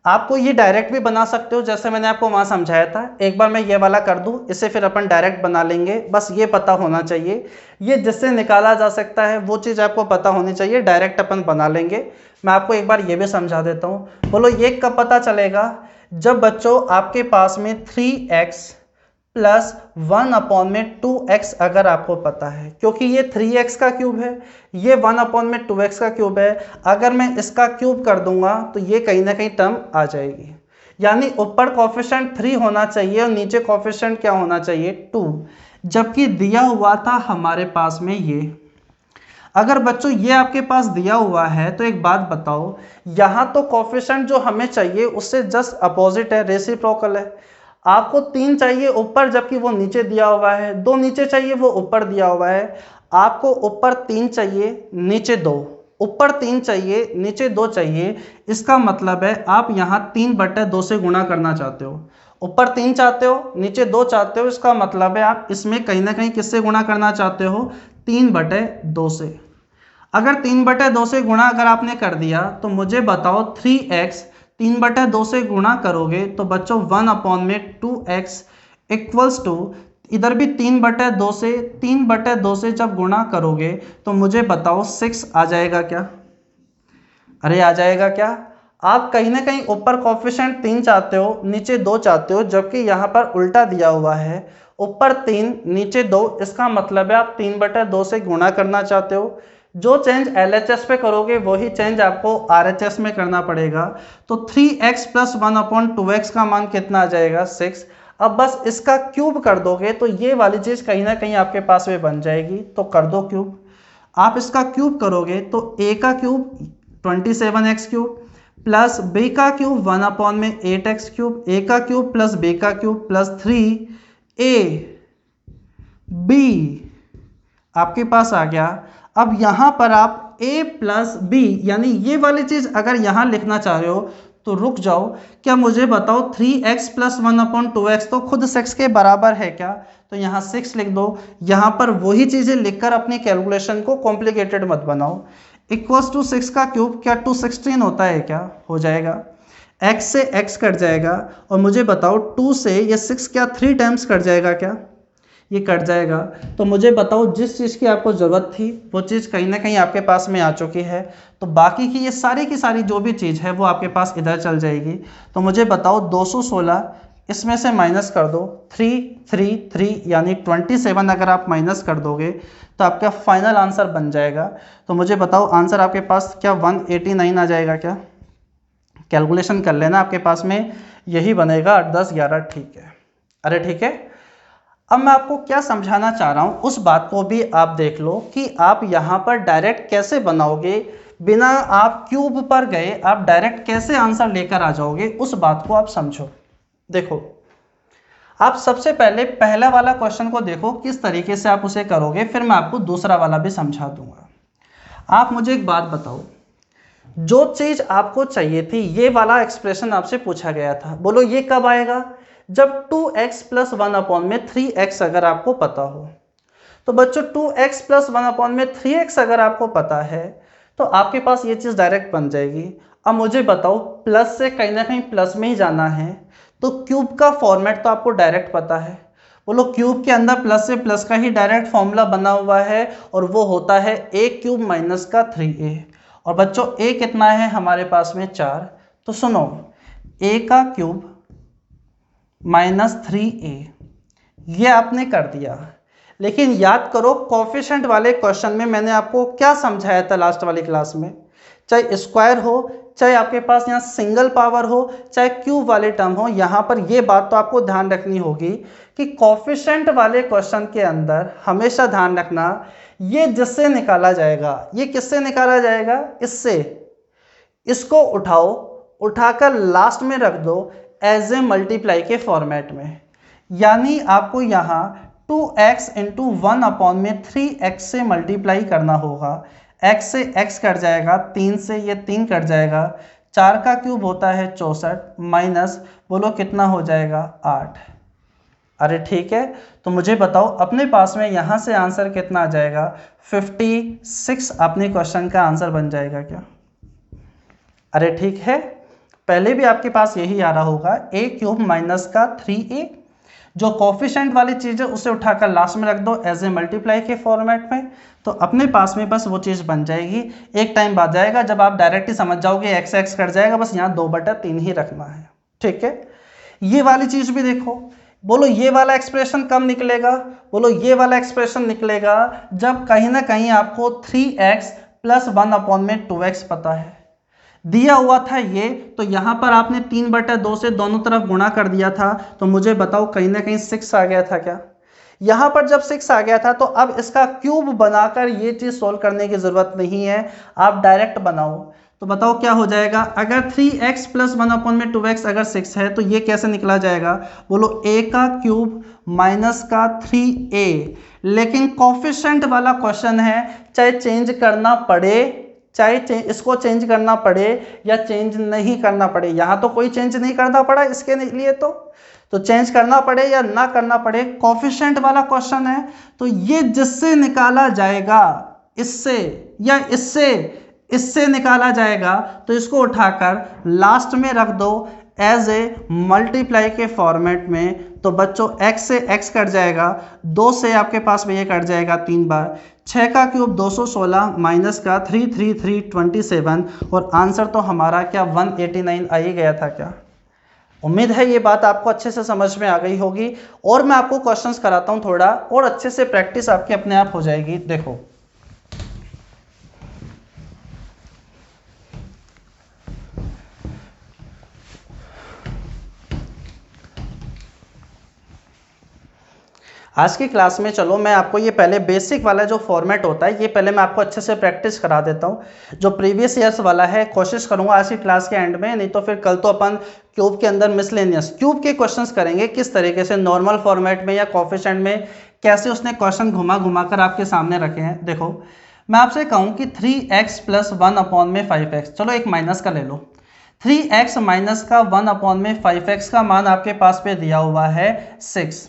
आपको ये डायरेक्ट भी बना सकते हो जैसे मैंने आपको वहाँ समझाया था। एक बार मैं ये वाला कर दूँ, इसे फिर अपन डायरेक्ट बना लेंगे, बस ये पता होना चाहिए, ये जिससे निकाला जा सकता है वो चीज़ आपको पता होनी चाहिए, डायरेक्ट अपन बना लेंगे। मैं आपको एक बार ये भी समझा देता हूँ। बोलो ये कब पता चलेगा, जब बच्चों आपके पास में 3x प्लस 1/2x अगर आपको पता है, क्योंकि ये 3x का क्यूब है, ये 1/2x का क्यूब है, अगर मैं इसका क्यूब कर दूंगा तो ये कहीं ना कहीं टर्म आ जाएगी, यानी ऊपर कोफिशिएंट 3 होना चाहिए और नीचे कोफिशिएंट क्या होना चाहिए 2, जबकि दिया हुआ था हमारे पास में ये। अगर बच्चों ये आपके पास दिया हुआ है तो एक बात बताओ, यहाँ तो कोफिशिएंट जो हमें चाहिए उससे जस्ट अपोजिट है, रेसिप्रोकल है। आपको 3 चाहिए ऊपर जबकि वो नीचे दिया हुआ है, 2 नीचे चाहिए वो ऊपर दिया हुआ है। आपको ऊपर 3 चाहिए नीचे 2, ऊपर 3 चाहिए नीचे 2 चाहिए। इसका मतलब है आप यहाँ 3/2 से गुणा करना चाहते हो। ऊपर 3 चाहते हो नीचे 2 चाहते हो, इसका मतलब है आप इसमें कहीं ना कहीं किससे गुणा करना चाहते हो, 3/2 से। अगर 3/2 से गुणा अगर आपने कर दिया तो मुझे बताओ 3x 3/2 से गुणा करोगे तो बच्चों 1/2x इक्वल्स टू, इधर भी 3/2 से जब गुणा करोगे तो मुझे बताओ 6 आ जाएगा क्या? अरे आ जाएगा क्या? आप कहीं ना कहीं ऊपर कोफिशिएंट 3 चाहते हो नीचे 2 चाहते हो, जबकि यहाँ पर उल्टा दिया हुआ है, ऊपर 3 नीचे 2। इसका मतलब है आप 3/2 से गुणा करना चाहते हो। जो चेंज LHS पे करोगे वही चेंज आपको RHS में करना पड़ेगा। तो 3x + 1/2x का मान कितना आ जाएगा, 6। अब बस इसका क्यूब कर दोगे तो ये वाली चीज़ कहीं ना कहीं आपके पास में बन जाएगी, तो कर दो क्यूब। आप इसका क्यूब करोगे तो a का cube 27x cube plus b का क्यूब 1/8x क्यूब, a का क्यूब प्लस b का क्यूब प्लस 3ab आपके पास आ गया। अब यहाँ पर आप a + b यानी ये वाली चीज़ अगर यहाँ लिखना चाह रहे हो तो रुक जाओ, क्या मुझे बताओ 3x + 1/2x तो खुद 6 के बराबर है क्या? तो यहाँ 6 लिख दो। यहाँ पर वही चीज़ें लिखकर अपनी कैलकुलेशन को कॉम्प्लिकेटेड मत बनाओ। इक्वल्स टू 6 का क्यूब क्या 216 होता है क्या? हो जाएगा। x से x कट जाएगा और मुझे बताओ 2 से ये 6 क्या 3 टाइम्स कट जाएगा क्या? ये कट जाएगा। तो मुझे बताओ जिस चीज़ की आपको ज़रूरत थी वो चीज़ कहीं ना कहीं आपके पास में आ चुकी है। तो बाकी की ये सारी की सारी जो भी चीज़ है वो आपके पास इधर चल जाएगी। तो मुझे बताओ 216 इसमें से माइनस कर दो, 3 यानी 27 अगर आप माइनस कर दोगे तो आपका फाइनल आंसर बन जाएगा। तो मुझे बताओ आंसर आपके पास क्या 189 आ जाएगा क्या? कैलकुलेशन कर लेना, आपके पास में यही बनेगा 8, 10, 11। ठीक है, अरे ठीक है। अब मैं आपको क्या समझाना चाह रहा हूँ उस बात को भी आप देख लो कि आप यहाँ पर डायरेक्ट कैसे बनाओगे, बिना आप क्यूब पर गए आप डायरेक्ट कैसे आंसर लेकर आ जाओगे, उस बात को आप समझो। देखो, आप सबसे पहले पहला वाला क्वेश्चन को देखो किस तरीके से आप उसे करोगे, फिर मैं आपको दूसरा वाला भी समझा दूंगा। आप मुझे एक बात बताओ, जो चीज़ आपको चाहिए थी ये वाला एक्सप्रेशन आपसे पूछा गया था, बोलो ये कब आएगा? जब 2x + 1/3x अगर आपको पता हो। तो बच्चों 2x + 1/3x अगर आपको पता है तो आपके पास ये चीज़ डायरेक्ट बन जाएगी। अब मुझे बताओ प्लस से कहीं ना कहीं प्लस में ही जाना है, तो क्यूब का फॉर्मेट तो आपको डायरेक्ट पता है। बोलो क्यूब के अंदर प्लस से प्लस का ही डायरेक्ट फॉर्मूला बना हुआ है और वो होता है a³ - 3a। और बच्चों a कितना है हमारे पास में 4। तो सुनो, a³ -3a ये आपने कर दिया, लेकिन याद करो कोफिशिएंट वाले क्वेश्चन में मैंने आपको क्या समझाया था लास्ट वाली क्लास में, चाहे स्क्वायर हो, चाहे आपके पास यहाँ सिंगल पावर हो, चाहे क्यूब वाले टर्म हो, यहाँ पर ये बात तो आपको ध्यान रखनी होगी कि कोफिशिएंट वाले क्वेश्चन के अंदर हमेशा ध्यान रखना ये जिससे निकाला जाएगा, ये किससे निकाला जाएगा, इससे। इसको उठाओ, उठाकर लास्ट में रख दो एज ए मल्टीप्लाई के फॉर्मेट में, यानी आपको यहाँ 2x × 1/3x से मल्टीप्लाई करना होगा। x से x कट जाएगा, 3 से ये 3 कट जाएगा, 4 का क्यूब होता है 64 माइनस बोलो कितना हो जाएगा 8। अरे ठीक है, तो मुझे बताओ अपने पास में यहाँ से आंसर कितना आ जाएगा 56 अपने क्वेश्चन का आंसर बन जाएगा क्या? अरे ठीक है, पहले भी आपके पास यही आ रहा होगा a³ - 3a। जो कोफिशिएंट वाली चीज़ है उसे उठाकर लास्ट में रख दो एज ए मल्टीप्लाई के फॉर्मेट में, तो अपने पास में बस वो चीज़ बन जाएगी। एक टाइम बाद जाएगा जब आप डायरेक्ट ही समझ जाओगे x x कट जाएगा, बस यहाँ 2/3 ही रखना है। ठीक है, ये वाली चीज़ भी देखो, बोलो ये वाला एक्सप्रेशन कब निकलेगा? बोलो ये वाला एक्सप्रेशन निकलेगा जब कहीं ना कहीं आपको 3x + 1/2x पता है, दिया हुआ था ये, तो यहाँ पर आपने 3/2 से दोनों तरफ गुणा कर दिया था। तो मुझे बताओ कहीं ना कहीं 6 आ गया था क्या? यहाँ पर जब 6 आ गया था तो अब इसका क्यूब बनाकर ये चीज़ सोल्व करने की ज़रूरत नहीं है, आप डायरेक्ट बनाओ। तो बताओ क्या हो जाएगा, अगर 3x प्लस 1/2x अगर 6 है तो ये कैसे निकला जाएगा, बोलो a का क्यूब माइनस का 3a। लेकिन कोफिशिएंट वाला क्वेश्चन है, चाहे चेंज करना पड़े, चाहे इसको चेंज करना पड़े या चेंज नहीं करना पड़े। यहाँ तो कोई चेंज नहीं करना पड़ा इसके लिए, तो चेंज करना पड़े या ना करना पड़े, कोफिशिएंट वाला क्वेश्चन है। तो ये जिससे निकाला जाएगा, इससे या इससे निकाला जाएगा, तो इसको उठाकर लास्ट में रख दो एज ए मल्टीप्लाई के फॉर्मेट में। तो बच्चों x से x कट जाएगा, 2 से आपके पास में ये कट जाएगा 3 बार, 6 का क्यूब 216 माइनस का 33327, और आंसर तो हमारा क्या 189 आ ही गया था क्या। उम्मीद है ये बात आपको अच्छे से समझ में आ गई होगी, और मैं आपको क्वेश्चंस कराता हूँ थोड़ा, और अच्छे से प्रैक्टिस आपकी अपने आप हो जाएगी। देखो आज की क्लास में, चलो मैं आपको ये पहले बेसिक वाला जो फॉर्मेट होता है ये पहले मैं आपको अच्छे से प्रैक्टिस करा देता हूँ। जो प्रीवियस ईयर्स वाला है कोशिश करूँगा आज की क्लास के एंड में, नहीं तो फिर कल तो अपन क्यूब के अंदर मिसलेनियस क्यूब के क्वेश्चंस करेंगे, किस तरीके से नॉर्मल फॉर्मेट में या कोफिशिएंट में कैसे उसने क्वेश्चन घुमा घुमा कर आपके सामने रखे हैं। देखो मैं आपसे कहूँ कि 3x प्लस 1/5x, चलो एक माइनस का ले लो, 3x माइनस का 1/5x का मान आपके पास पे दिया हुआ है 6,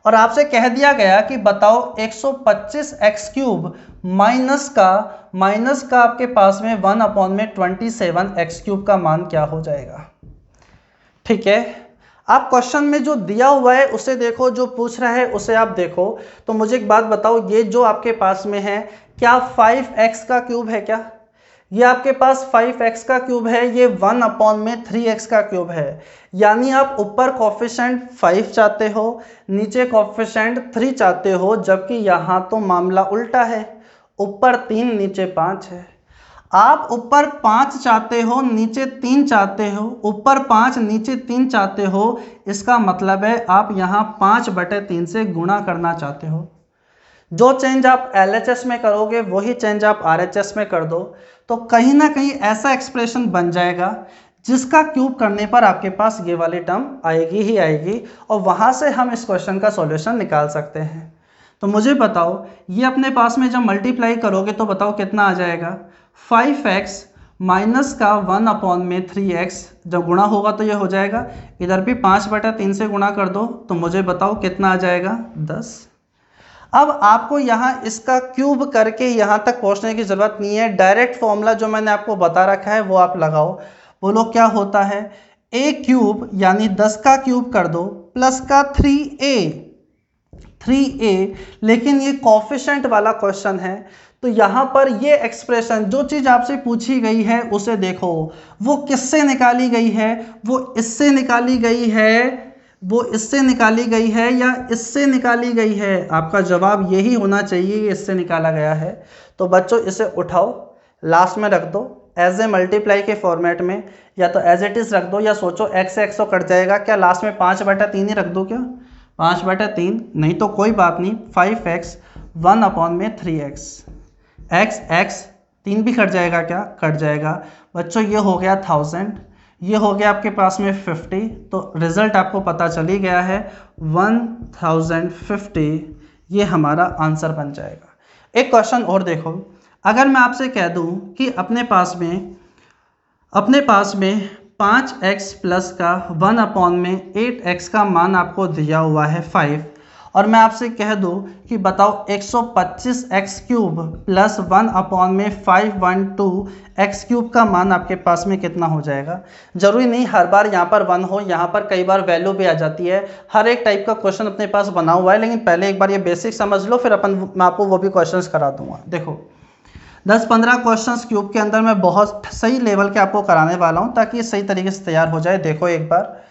और आपसे कह दिया गया कि बताओ 125x क्यूब माइनस का आपके पास में 1/27x क्यूब का मान क्या हो जाएगा। ठीक है, आप क्वेश्चन में जो दिया हुआ है उसे देखो, जो पूछ रहा है उसे आप देखो। तो मुझे एक बात बताओ, ये जो आपके पास में है क्या 5x का क्यूब है क्या? ये आपके पास 5x का क्यूब है, ये 1/3x का क्यूब है। यानी आप ऊपर कोफिशिएंट 5 चाहते हो, नीचे कोफिशिएंट 3 चाहते हो, जबकि यहाँ तो मामला उल्टा है, ऊपर 3 नीचे 5 है। आप ऊपर 5 चाहते हो, नीचे 3 चाहते हो, ऊपर 5 नीचे 3 चाहते हो, इसका मतलब है आप यहाँ 5/3 से गुणा करना चाहते हो। जो चेंज आप LHS में करोगे वही चेंज आप RHS में कर दो, तो कहीं ना कहीं ऐसा एक्सप्रेशन बन जाएगा जिसका क्यूब करने पर आपके पास ये वाली टर्म आएगी ही आएगी, और वहाँ से हम इस क्वेश्चन का सॉल्यूशन निकाल सकते हैं। तो मुझे बताओ, ये अपने पास में जब मल्टीप्लाई करोगे तो बताओ कितना आ जाएगा, 5x माइनस का 1/3x, जब गुणा होगा तो ये हो जाएगा, इधर भी 5/3 से गुणा कर दो, तो मुझे बताओ कितना आ जाएगा 10। अब आपको यहाँ इसका क्यूब करके यहाँ तक पहुँचने की ज़रूरत नहीं है, डायरेक्ट फॉर्मूला जो मैंने आपको बता रखा है वो आप लगाओ। बोलो क्या होता है, a क्यूब यानी 10 का क्यूब कर दो प्लस का 3a, लेकिन ये कोफिशिएंट वाला क्वेश्चन है, तो यहाँ पर ये एक्सप्रेशन जो चीज़ आपसे पूछी गई है उसे देखो, वो किससे निकाली गई है, वो इससे निकाली गई है, वो इससे निकाली गई है या इससे निकाली गई है। आपका जवाब यही होना चाहिए, इससे निकाला गया है। तो बच्चों इसे उठाओ, लास्ट में रख दो एज ए मल्टीप्लाई के फॉर्मेट में, या तो एज इट इज़ रख दो, या सोचो x से x तो कट जाएगा, क्या लास्ट में 5/3 ही रख दो क्या, 5/3 नहीं तो कोई बात नहीं, 5x 1/3x, x 3 भी कट जाएगा क्या, कट जाएगा। बच्चों ये हो गया 1000, ये हो गया आपके पास में 50, तो रिजल्ट आपको पता चल ही गया है 1050, ये हमारा आंसर बन जाएगा। एक क्वेश्चन और देखो, अगर मैं आपसे कह दूं कि अपने पास में 5x प्लस का 1/8x का मान आपको दिया हुआ है 5, और मैं आपसे कह दूं कि बताओ 125x cube plus 1/512x cube का मान आपके पास में कितना हो जाएगा। जरूरी नहीं हर बार यहाँ पर 1 हो, यहाँ पर कई बार वैल्यू भी आ जाती है, हर एक टाइप का क्वेश्चन अपने पास बना हुआ है, लेकिन पहले एक बार ये बेसिक समझ लो, फिर मैं आपको वो भी क्वेश्चंस करा दूंगा। देखो 10-15 क्वेश्चंस क्यूब के अंदर मैं बहुत सही लेवल के आपको कराने वाला हूँ ताकि ये सही तरीके से तैयार हो जाए। देखो एक बार,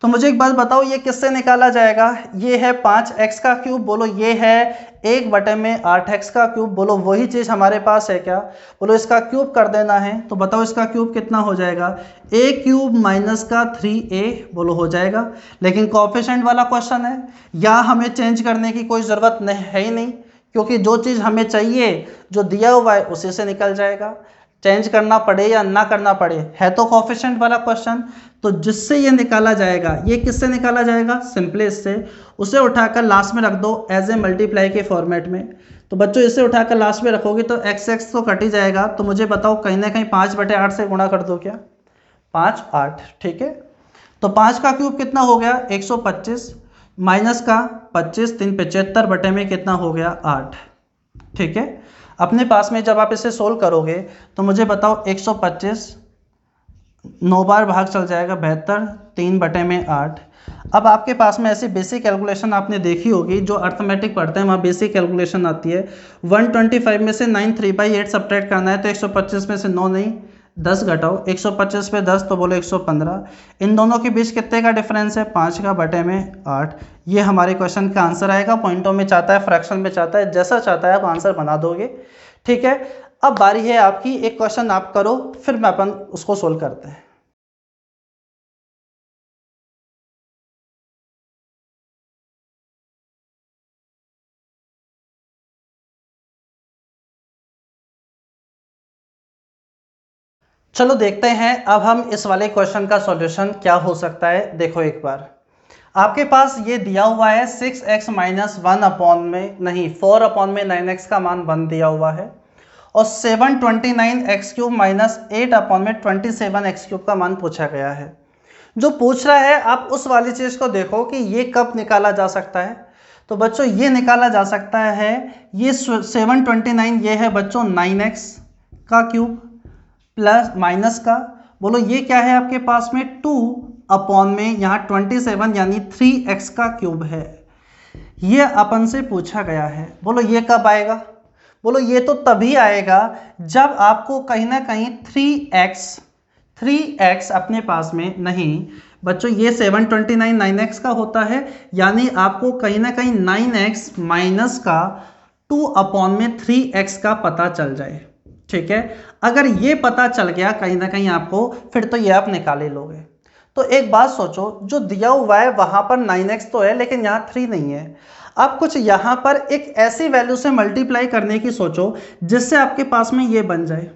तो मुझे एक बात बताओ, ये किससे निकाला जाएगा? ये है 5x का क्यूब, बोलो ये है 1/8x का क्यूब, बोलो वही चीज़ हमारे पास है क्या? बोलो इसका क्यूब कर देना है, तो बताओ इसका क्यूब कितना हो जाएगा? a क्यूब माइनस का 3a, बोलो हो जाएगा। लेकिन कोएफिशिएंट वाला क्वेश्चन है, या हमें चेंज करने की कोई ज़रूरत नहीं है ही नहीं, क्योंकि जो चीज़ हमें चाहिए जो दिया हुआ है उसी से निकल जाएगा, चेंज करना पड़े या ना करना पड़े, है तो कोएफिशिएंट वाला क्वेश्चन। तो जिससे ये निकाला जाएगा, ये किससे निकाला जाएगा? सिंपली इससे, उसे उठाकर लास्ट में रख दो एज ए मल्टीप्लाई के फॉर्मेट में। तो बच्चों इसे उठाकर लास्ट में रखोगे तो x x तो कट ही जाएगा। तो मुझे बताओ कहीं ना कहीं 5/8 से गुणा कर दो क्या? 5 8, ठीक है। तो 5 का क्यूब कितना हो गया? 125, माइनस का 25, 3 75 बटे में कितना हो गया? 8, ठीक है। अपने पास में जब आप इसे सोल्व करोगे तो मुझे बताओ 125 9 बार भाग चल जाएगा 72, 3 बटे में 8। अब आपके पास में ऐसी बेसिक कैलकुलेशन आपने देखी होगी, जो अर्थमेटिक पढ़ते हैं वहाँ बेसिक कैलकुलेशन आती है। 125 में से 9 3/8 सब्ट्रैक्ट करना है, तो 125 में से 9 नहीं 10 घटाओ, 125 पे 10 तो बोलो 115। इन दोनों के बीच कितने का डिफरेंस है? 5 का बटे में 8। ये हमारे क्वेश्चन का आंसर आएगा। पॉइंटों में चाहता है, फ्रैक्शन में चाहता है, जैसा चाहता है आप आंसर बना दोगे, ठीक है। अब बारी है आपकी, एक क्वेश्चन आप करो, फिर मैं अपन उसको सोल्व करते हैं। चलो देखते हैं अब हम इस वाले क्वेश्चन का सॉल्यूशन क्या हो सकता है। देखो एक बार, आपके पास ये दिया हुआ है 6x माइनस 1 अपॉन में नहीं 4 अपॉन में 9x का मान 1 दिया हुआ है, और 729x क्यूब माइनस 8 अपॉन में 27x क्यूब का मान पूछा गया है। जो पूछ रहा है आप उस वाली चीज़ को देखो कि ये कब निकाला जा सकता है। तो बच्चों ये निकाला जा सकता है, ये 729 ये है बच्चों 9x का क्यूब प्लस माइनस का, बोलो ये क्या है आपके पास में 2 अपॉन में यहाँ 27 यानी 3x का क्यूब है। ये अपन से पूछा गया है। बोलो ये कब आएगा? बोलो ये तो तभी आएगा जब आपको कहीं ना कहीं 3x अपने पास में नहीं बच्चों, ये 729 9x का होता है, यानी आपको कहीं ना कहीं 9x माइनस का 2 अपॉन में 3x का पता चल जाए, ठीक है। अगर ये पता चल गया कहीं ना कहीं आपको, फिर तो ये आप निकाले लोगे। तो एक बात सोचो, जो दिया हुआ है वहां पर 9x तो है लेकिन यहाँ 3 नहीं है। आप कुछ यहाँ पर एक ऐसी वैल्यू से मल्टीप्लाई करने की सोचो जिससे आपके पास में ये बन जाए,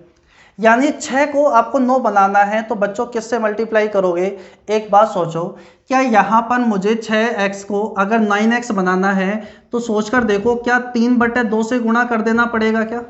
यानी 6 को आपको 9 बनाना है, तो बच्चों किससे मल्टीप्लाई करोगे? एक बात सोचो, क्या यहाँ पर मुझे 6x को अगर 9x बनाना है तो सोचकर देखो, क्या 3/2 से गुणा कर देना पड़ेगा क्या?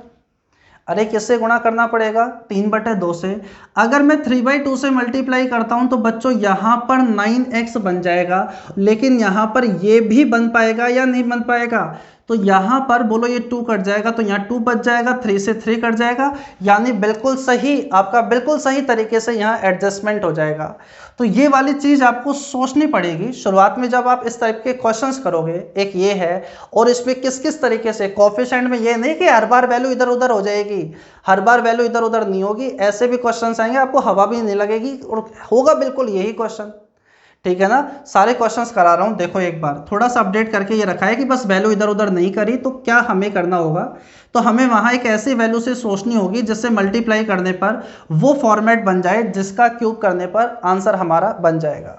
अरे किससे गुणा करना पड़ेगा? 3/2 से। अगर मैं 3/2 से मल्टीप्लाई करता हूं तो बच्चों यहाँ पर 9x बन जाएगा, लेकिन यहाँ पर ये भी बन पाएगा या नहीं बन पाएगा? तो यहाँ पर बोलो ये 2 कट जाएगा, तो यहाँ 2 बच जाएगा, 3 से 3 कट जाएगा, यानी बिल्कुल सही, आपका बिल्कुल सही तरीके से यहाँ एडजस्टमेंट हो जाएगा। तो ये वाली चीज़ आपको सोचनी पड़ेगी शुरुआत में जब आप इस टाइप के क्वेश्चंस करोगे। एक ये है, और इसमें किस किस तरीके से कोएफिशिएंट में, ये नहीं कि हर बार वैल्यू इधर उधर हो जाएगी, हर बार वैल्यू इधर उधर नहीं होगी, ऐसे भी क्वेश्चंस आएंगे आपको हवा भी नहीं लगेगी और होगा बिल्कुल यही क्वेश्चन, ठीक है ना। सारे क्वेश्चंस करा रहा हूं, देखो एक बार थोड़ा सा अपडेट करके ये रखा है कि बस वैल्यू इधर उधर नहीं करी। तो क्या हमें करना होगा? तो हमें वहां एक ऐसी वैल्यू से सोचनी होगी जिससे मल्टीप्लाई करने पर वो फॉर्मेट बन जाए जिसका क्यूब करने पर आंसर हमारा बन जाएगा।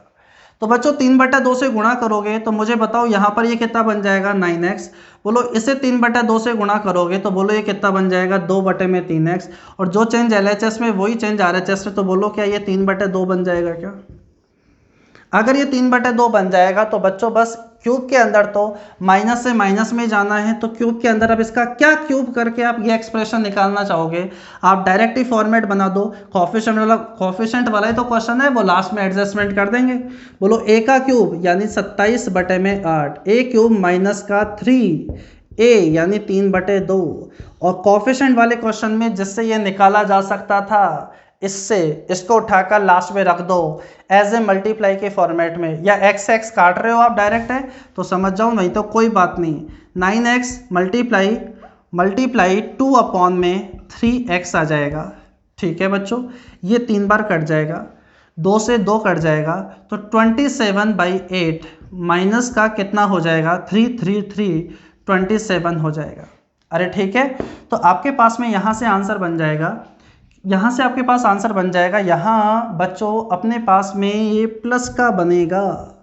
तो बच्चों 3/2 से गुणा करोगे तो मुझे बताओ यहाँ पर ये कितना बन जाएगा? 9x। बोलो इसे 3/2 से गुणा करोगे तो बोलो ये कितना बन जाएगा? 2/3x। और जो चेंज LHS में वही चेंज RHS में, तो बोलो क्या ये 3/2 बन जाएगा क्या? अगर ये 3/2 बन जाएगा तो बच्चों बस क्यूब के अंदर तो माइनस से माइनस में जाना है, तो क्यूब के अंदर अब इसका क्या क्यूब करके आप ये एक्सप्रेशन निकालना चाहोगे? आप डायरेक्ट ही फॉर्मेट बना दो, कोएफिशिएंट वाला ही तो क्वेश्चन है, वो लास्ट में एडजस्टमेंट कर देंगे। बोलो a का क्यूब यानी 27/8, a क्यूब माइनस का 3a यानी 3/2, और कोएफिशिएंट वाले क्वेश्चन में जिससे ये निकाला जा सकता था, इससे इसको उठाकर लास्ट में रख दो एज ए मल्टीप्लाई के फॉर्मेट में, या x x काट रहे हो आप डायरेक्ट है तो समझ जाओ, नहीं तो कोई बात नहीं। 9x मल्टीप्लाई 2 अपॉन में 3x आ जाएगा, ठीक है बच्चों, ये 3 बार कट जाएगा। 2 से 2 कट जाएगा तो 27/8 माइनस का कितना हो जाएगा 333 हो जाएगा। अरे ठीक है, तो आपके पास में यहाँ से आंसर बन जाएगा, यहाँ से आपके पास आंसर बन जाएगा। यहाँ बच्चों अपने पास में ये प्लस का बनेगा।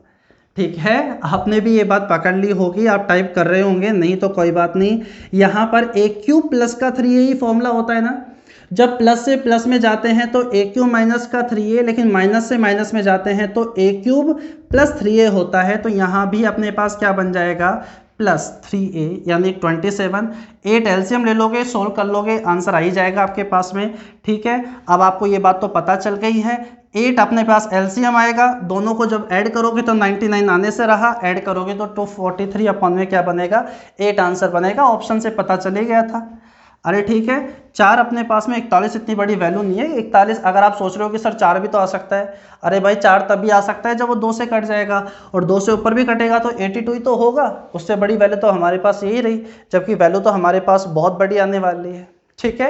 ठीक है, आपने भी ये बात पकड़ ली होगी, आप टाइप कर रहे होंगे, नहीं तो कोई बात नहीं। यहाँ पर ए क्यूब प्लस का 3a ही फॉर्मूला होता है ना। जब प्लस से प्लस में जाते हैं तो ए क्यूब माइनस का 3a, लेकिन माइनस से माइनस में जाते हैं तो ए क्यूब प्लस 3a होता है। तो यहाँ भी अपने पास क्या बन जाएगा प्लस 3a यानी 27। 8 एलसीएम ले लोगे, सोल्व कर लोगे, आंसर आ ही जाएगा आपके पास में। ठीक है, अब आपको ये बात तो पता चल गई है। 8 अपने पास एलसीएम आएगा, दोनों को जब ऐड करोगे तो 99 आने से रहा, ऐड करोगे तो 243 अपन में क्या बनेगा 8 आंसर बनेगा। ऑप्शन से पता चले गया था। अरे ठीक है, 4 अपने पास में 41 इतनी बड़ी वैल्यू नहीं है। 41 अगर आप सोच रहे हो कि सर 4 भी तो आ सकता है, अरे भाई 4 तभी आ सकता है जब वो 2 से कट जाएगा, और 2 से ऊपर भी कटेगा तो 82 ही तो होगा। उससे बड़ी वैल्यू तो हमारे पास यही रही, जबकि वैल्यू तो हमारे पास बहुत बड़ी आने वाली है। ठीक है,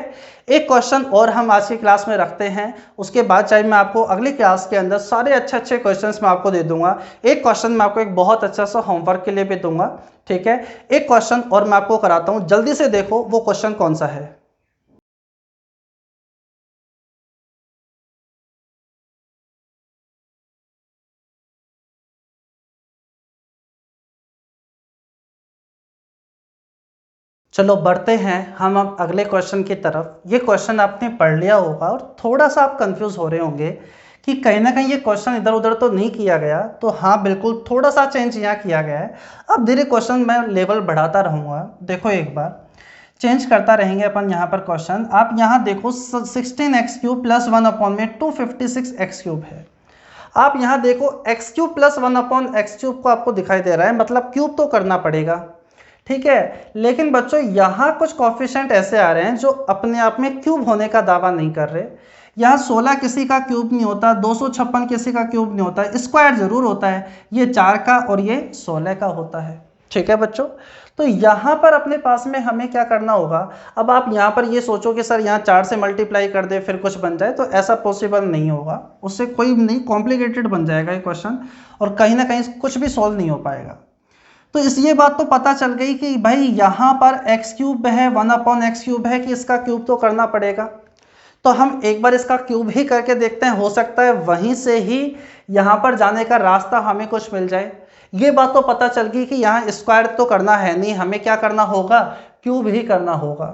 एक क्वेश्चन और हम आज की क्लास में रखते हैं, उसके बाद चाहे मैं आपको अगली क्लास के अंदर सारे अच्छे क्वेश्चंस मैं आपको दे दूंगा। एक क्वेश्चन मैं आपको एक बहुत अच्छा सा होमवर्क के लिए भी दूंगा। ठीक है, एक क्वेश्चन और मैं आपको कराता हूं, जल्दी से देखो वो क्वेश्चन कौन सा है। चलो बढ़ते हैं हम अब अगले क्वेश्चन की तरफ। ये क्वेश्चन आपने पढ़ लिया होगा और थोड़ा सा आप कंफ्यूज हो रहे होंगे कि कहीं ना कहीं ये क्वेश्चन इधर उधर तो नहीं किया गया। तो हाँ बिल्कुल थोड़ा सा चेंज यहाँ किया गया है। अब धीरे क्वेश्चन मैं लेवल बढ़ाता रहूँगा। देखो एक बार चेंज करता रहेंगे अपन यहाँ पर क्वेश्चन। आप यहाँ देखो 16x³ प्लस 1/में 256x³ है। आप यहाँ देखो x³ प्लस 1/x³ को आपको दिखाई दे रहा है, मतलब क्यूब तो करना पड़ेगा। ठीक है, लेकिन बच्चों यहाँ कुछ कॉफिशिएंट ऐसे आ रहे हैं जो अपने आप में क्यूब होने का दावा नहीं कर रहे। यहाँ 16 किसी का क्यूब नहीं होता, 256 किसी का क्यूब नहीं होता, स्क्वायर जरूर होता है। ये 4 का और ये 16 का होता है। ठीक है बच्चों, तो यहाँ पर अपने पास में हमें क्या करना होगा। अब आप यहाँ पर ये सोचो कि सर यहाँ 4 से मल्टीप्लाई कर दे फिर कुछ बन जाए, तो ऐसा पॉसिबल नहीं होगा। उससे कोई नहीं, कॉम्प्लिकेटेड बन जाएगा ये क्वेश्चन और कहीं ना कहीं कुछ भी सॉल्व नहीं हो पाएगा। तो इस ये बात तो पता चल गई कि भाई यहाँ पर x³ है, 1/x³ है कि इसका क्यूब तो करना पड़ेगा। तो हम एक बार इसका क्यूब ही करके देखते हैं, हो सकता है वहीं से ही यहाँ पर जाने का रास्ता हमें कुछ मिल जाए। ये बात तो पता चल गई कि यहाँ स्क्वायर तो करना है नहीं, हमें क्या करना होगा क्यूब ही करना होगा।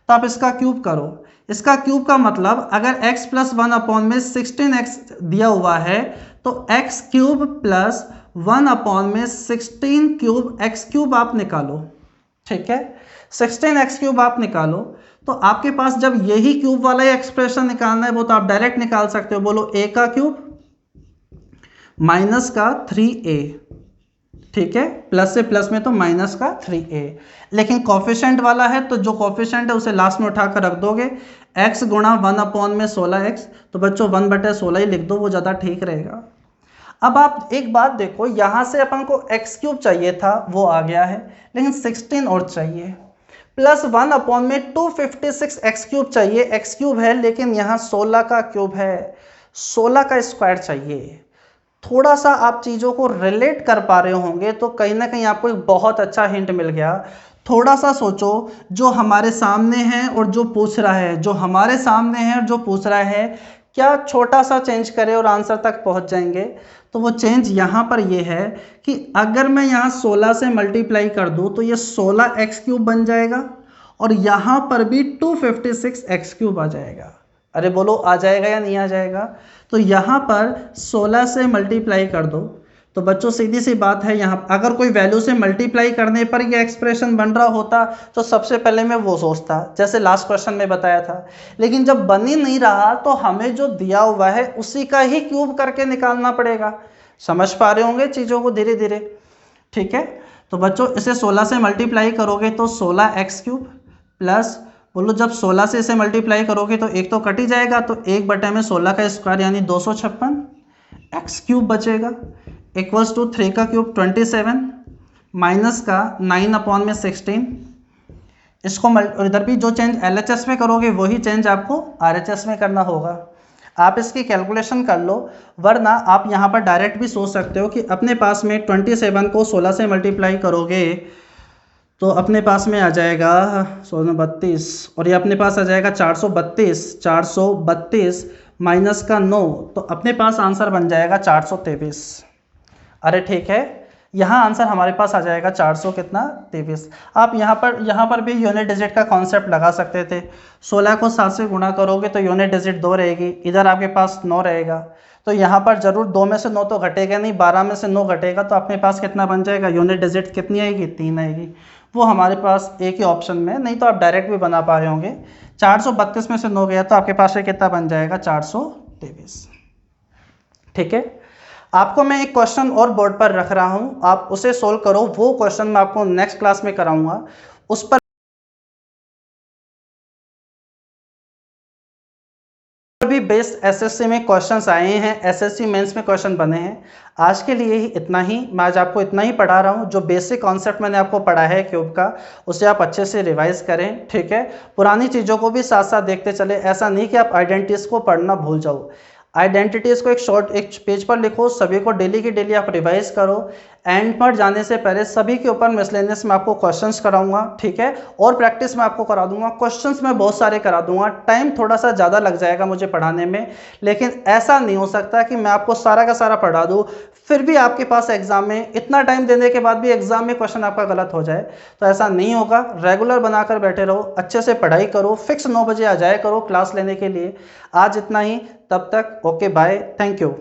तो आप इसका क्यूब करो। इसका क्यूब का मतलब अगर x प्लस 1/में 16x दिया हुआ है तो x³ प्लस 1/में 16³ x³ आप निकालो। ठीक है, 16x³ आप निकालो तो आपके पास जब यही क्यूब वाला एक्सप्रेशन निकालना है वो तो आप डायरेक्ट निकाल सकते हो। बोलो a का क्यूब माइनस का 3a। ठीक है, प्लस से प्लस में तो माइनस का 3a, लेकिन कॉफिशिएंट वाला है तो जो कॉफिशिएंट है उसे लास्ट में उठाकर रख दोगे। x गुणा 1/में 16x, तो बच्चों 1/16 ही लिख दो, वो ज़्यादा ठीक रहेगा। अब आप एक बात देखो, यहाँ से अपन को x³ चाहिए था वो आ गया है, लेकिन 16 और चाहिए, प्लस 1/में 256x³ चाहिए। x³ है लेकिन यहाँ 16 का क्यूब है, 16 का स्क्वायर चाहिए। थोड़ा सा आप चीज़ों को रिलेट कर पा रहे होंगे तो कहीं ना कहीं आपको एक बहुत अच्छा हिंट मिल गया। थोड़ा सा सोचो, जो हमारे सामने है और जो पूछ रहा है, जो हमारे सामने है और जो पूछ रहा है, क्या छोटा सा चेंज करें और आंसर तक पहुंच जाएंगे। तो वो चेंज यहाँ पर ये है कि अगर मैं यहाँ 16 से मल्टीप्लाई कर दूँ तो ये 16x³ बन जाएगा और यहाँ पर भी 256x³ आ जाएगा। अरे बोलो आ जाएगा या नहीं आ जाएगा। तो यहाँ पर 16 से मल्टीप्लाई कर दो तो बच्चों सीधी सी बात है, यहाँ अगर कोई वैल्यू से मल्टीप्लाई करने पर ये एक्सप्रेशन बन रहा होता तो सबसे पहले मैं वो सोचता, जैसे लास्ट क्वेश्चन में बताया था। लेकिन जब बन ही नहीं रहा तो हमें जो दिया हुआ है उसी का ही क्यूब करके निकालना पड़ेगा। समझ पा रहे होंगे चीज़ों को धीरे धीरे। ठीक है, तो बच्चों इसे 16 से मल्टीप्लाई करोगे तो 16x³ प्लस, बोलो जब 16 से इसे मल्टीप्लाई करोगे तो एक तो कट ही जाएगा, तो 1/16 का स्क्वायर यानी 256 x³ बचेगा, इक्वल्स टू 3 का क्यूब 27 माइनस का 9/में 16। इसको इधर भी जो चेंज LHS में करोगे वही चेंज आपको RHS में करना होगा। आप इसकी कैलकुलेशन कर लो, वरना आप यहाँ पर डायरेक्ट भी सोच सकते हो कि अपने पास में 27 को 16 से मल्टीप्लाई करोगे तो अपने पास में आ जाएगा 1632, और ये अपने पास आ जाएगा 432 माइनस का 9, तो अपने पास आंसर बन जाएगा 423। अरे ठीक है, यहाँ आंसर हमारे पास आ जाएगा 400 कितना 23। आप यहाँ पर भी यूनिट डिजिट का कॉन्सेप्ट लगा सकते थे। 16 को 7 से गुणा करोगे तो यूनिट डिजिट 2 रहेगी, इधर आपके पास 9 रहेगा, तो यहाँ पर जरूर 2 में से 9 तो घटेगा नहीं, 12 में से 9 घटेगा, तो अपने पास कितना बन जाएगा, यूनिट डिजिट कितनी आएगी, 3 आएगी। वो हमारे पास एक ही ऑप्शन में, नहीं तो आप डायरेक्ट भी बना पा रहे होंगे। 432 में से 9 गया तो आपके पास ये कितना बन जाएगा, 423। ठीक है, आपको मैं एक क्वेश्चन और बोर्ड पर रख रहा हूं, आप उसे सोल्व करो। वो क्वेश्चन मैं आपको नेक्स्ट क्लास में कराऊंगा, उस पर भी बेस्ड एसएससी में क्वेश्चंस आए हैं, एसएससी मेंस में क्वेश्चन बने हैं। आज के लिए ही इतना ही, मैं आज आपको इतना ही पढ़ा रहा हूं। जो बेसिक कॉन्सेप्ट मैंने आपको पढ़ा है क्यूब का, उसे आप अच्छे से रिवाइज करें। ठीक है, पुरानी चीज़ों को भी साथ साथ देखते चले, ऐसा नहीं कि आप आइडेंटिटीज को पढ़ना भूल जाओ। आइडेंटिटीज़ को एक पेज पर लिखो, सभी को डेली की डेली आप रिवाइज करो। एंड पर जाने से पहले सभी के ऊपर मिसलेनियस में आपको क्वेश्चंस कराऊंगा। ठीक है, और प्रैक्टिस में आपको करा दूंगा, क्वेश्चंस मैं बहुत सारे करा दूंगा। टाइम थोड़ा सा ज़्यादा लग जाएगा मुझे पढ़ाने में, लेकिन ऐसा नहीं हो सकता कि मैं आपको सारा का सारा पढ़ा दूँ फिर भी आपके पास एग्जाम में इतना टाइम देने के बाद भी एग्जाम में क्वेश्चन आपका गलत हो जाए, तो ऐसा नहीं होगा। रेगुलर बनाकर बैठे रहो, अच्छे से पढ़ाई करो, फिक्स 9 बजे आ जाए करो क्लास लेने के लिए। आज इतना ही, तब तक ओके बाय, थैंक यू।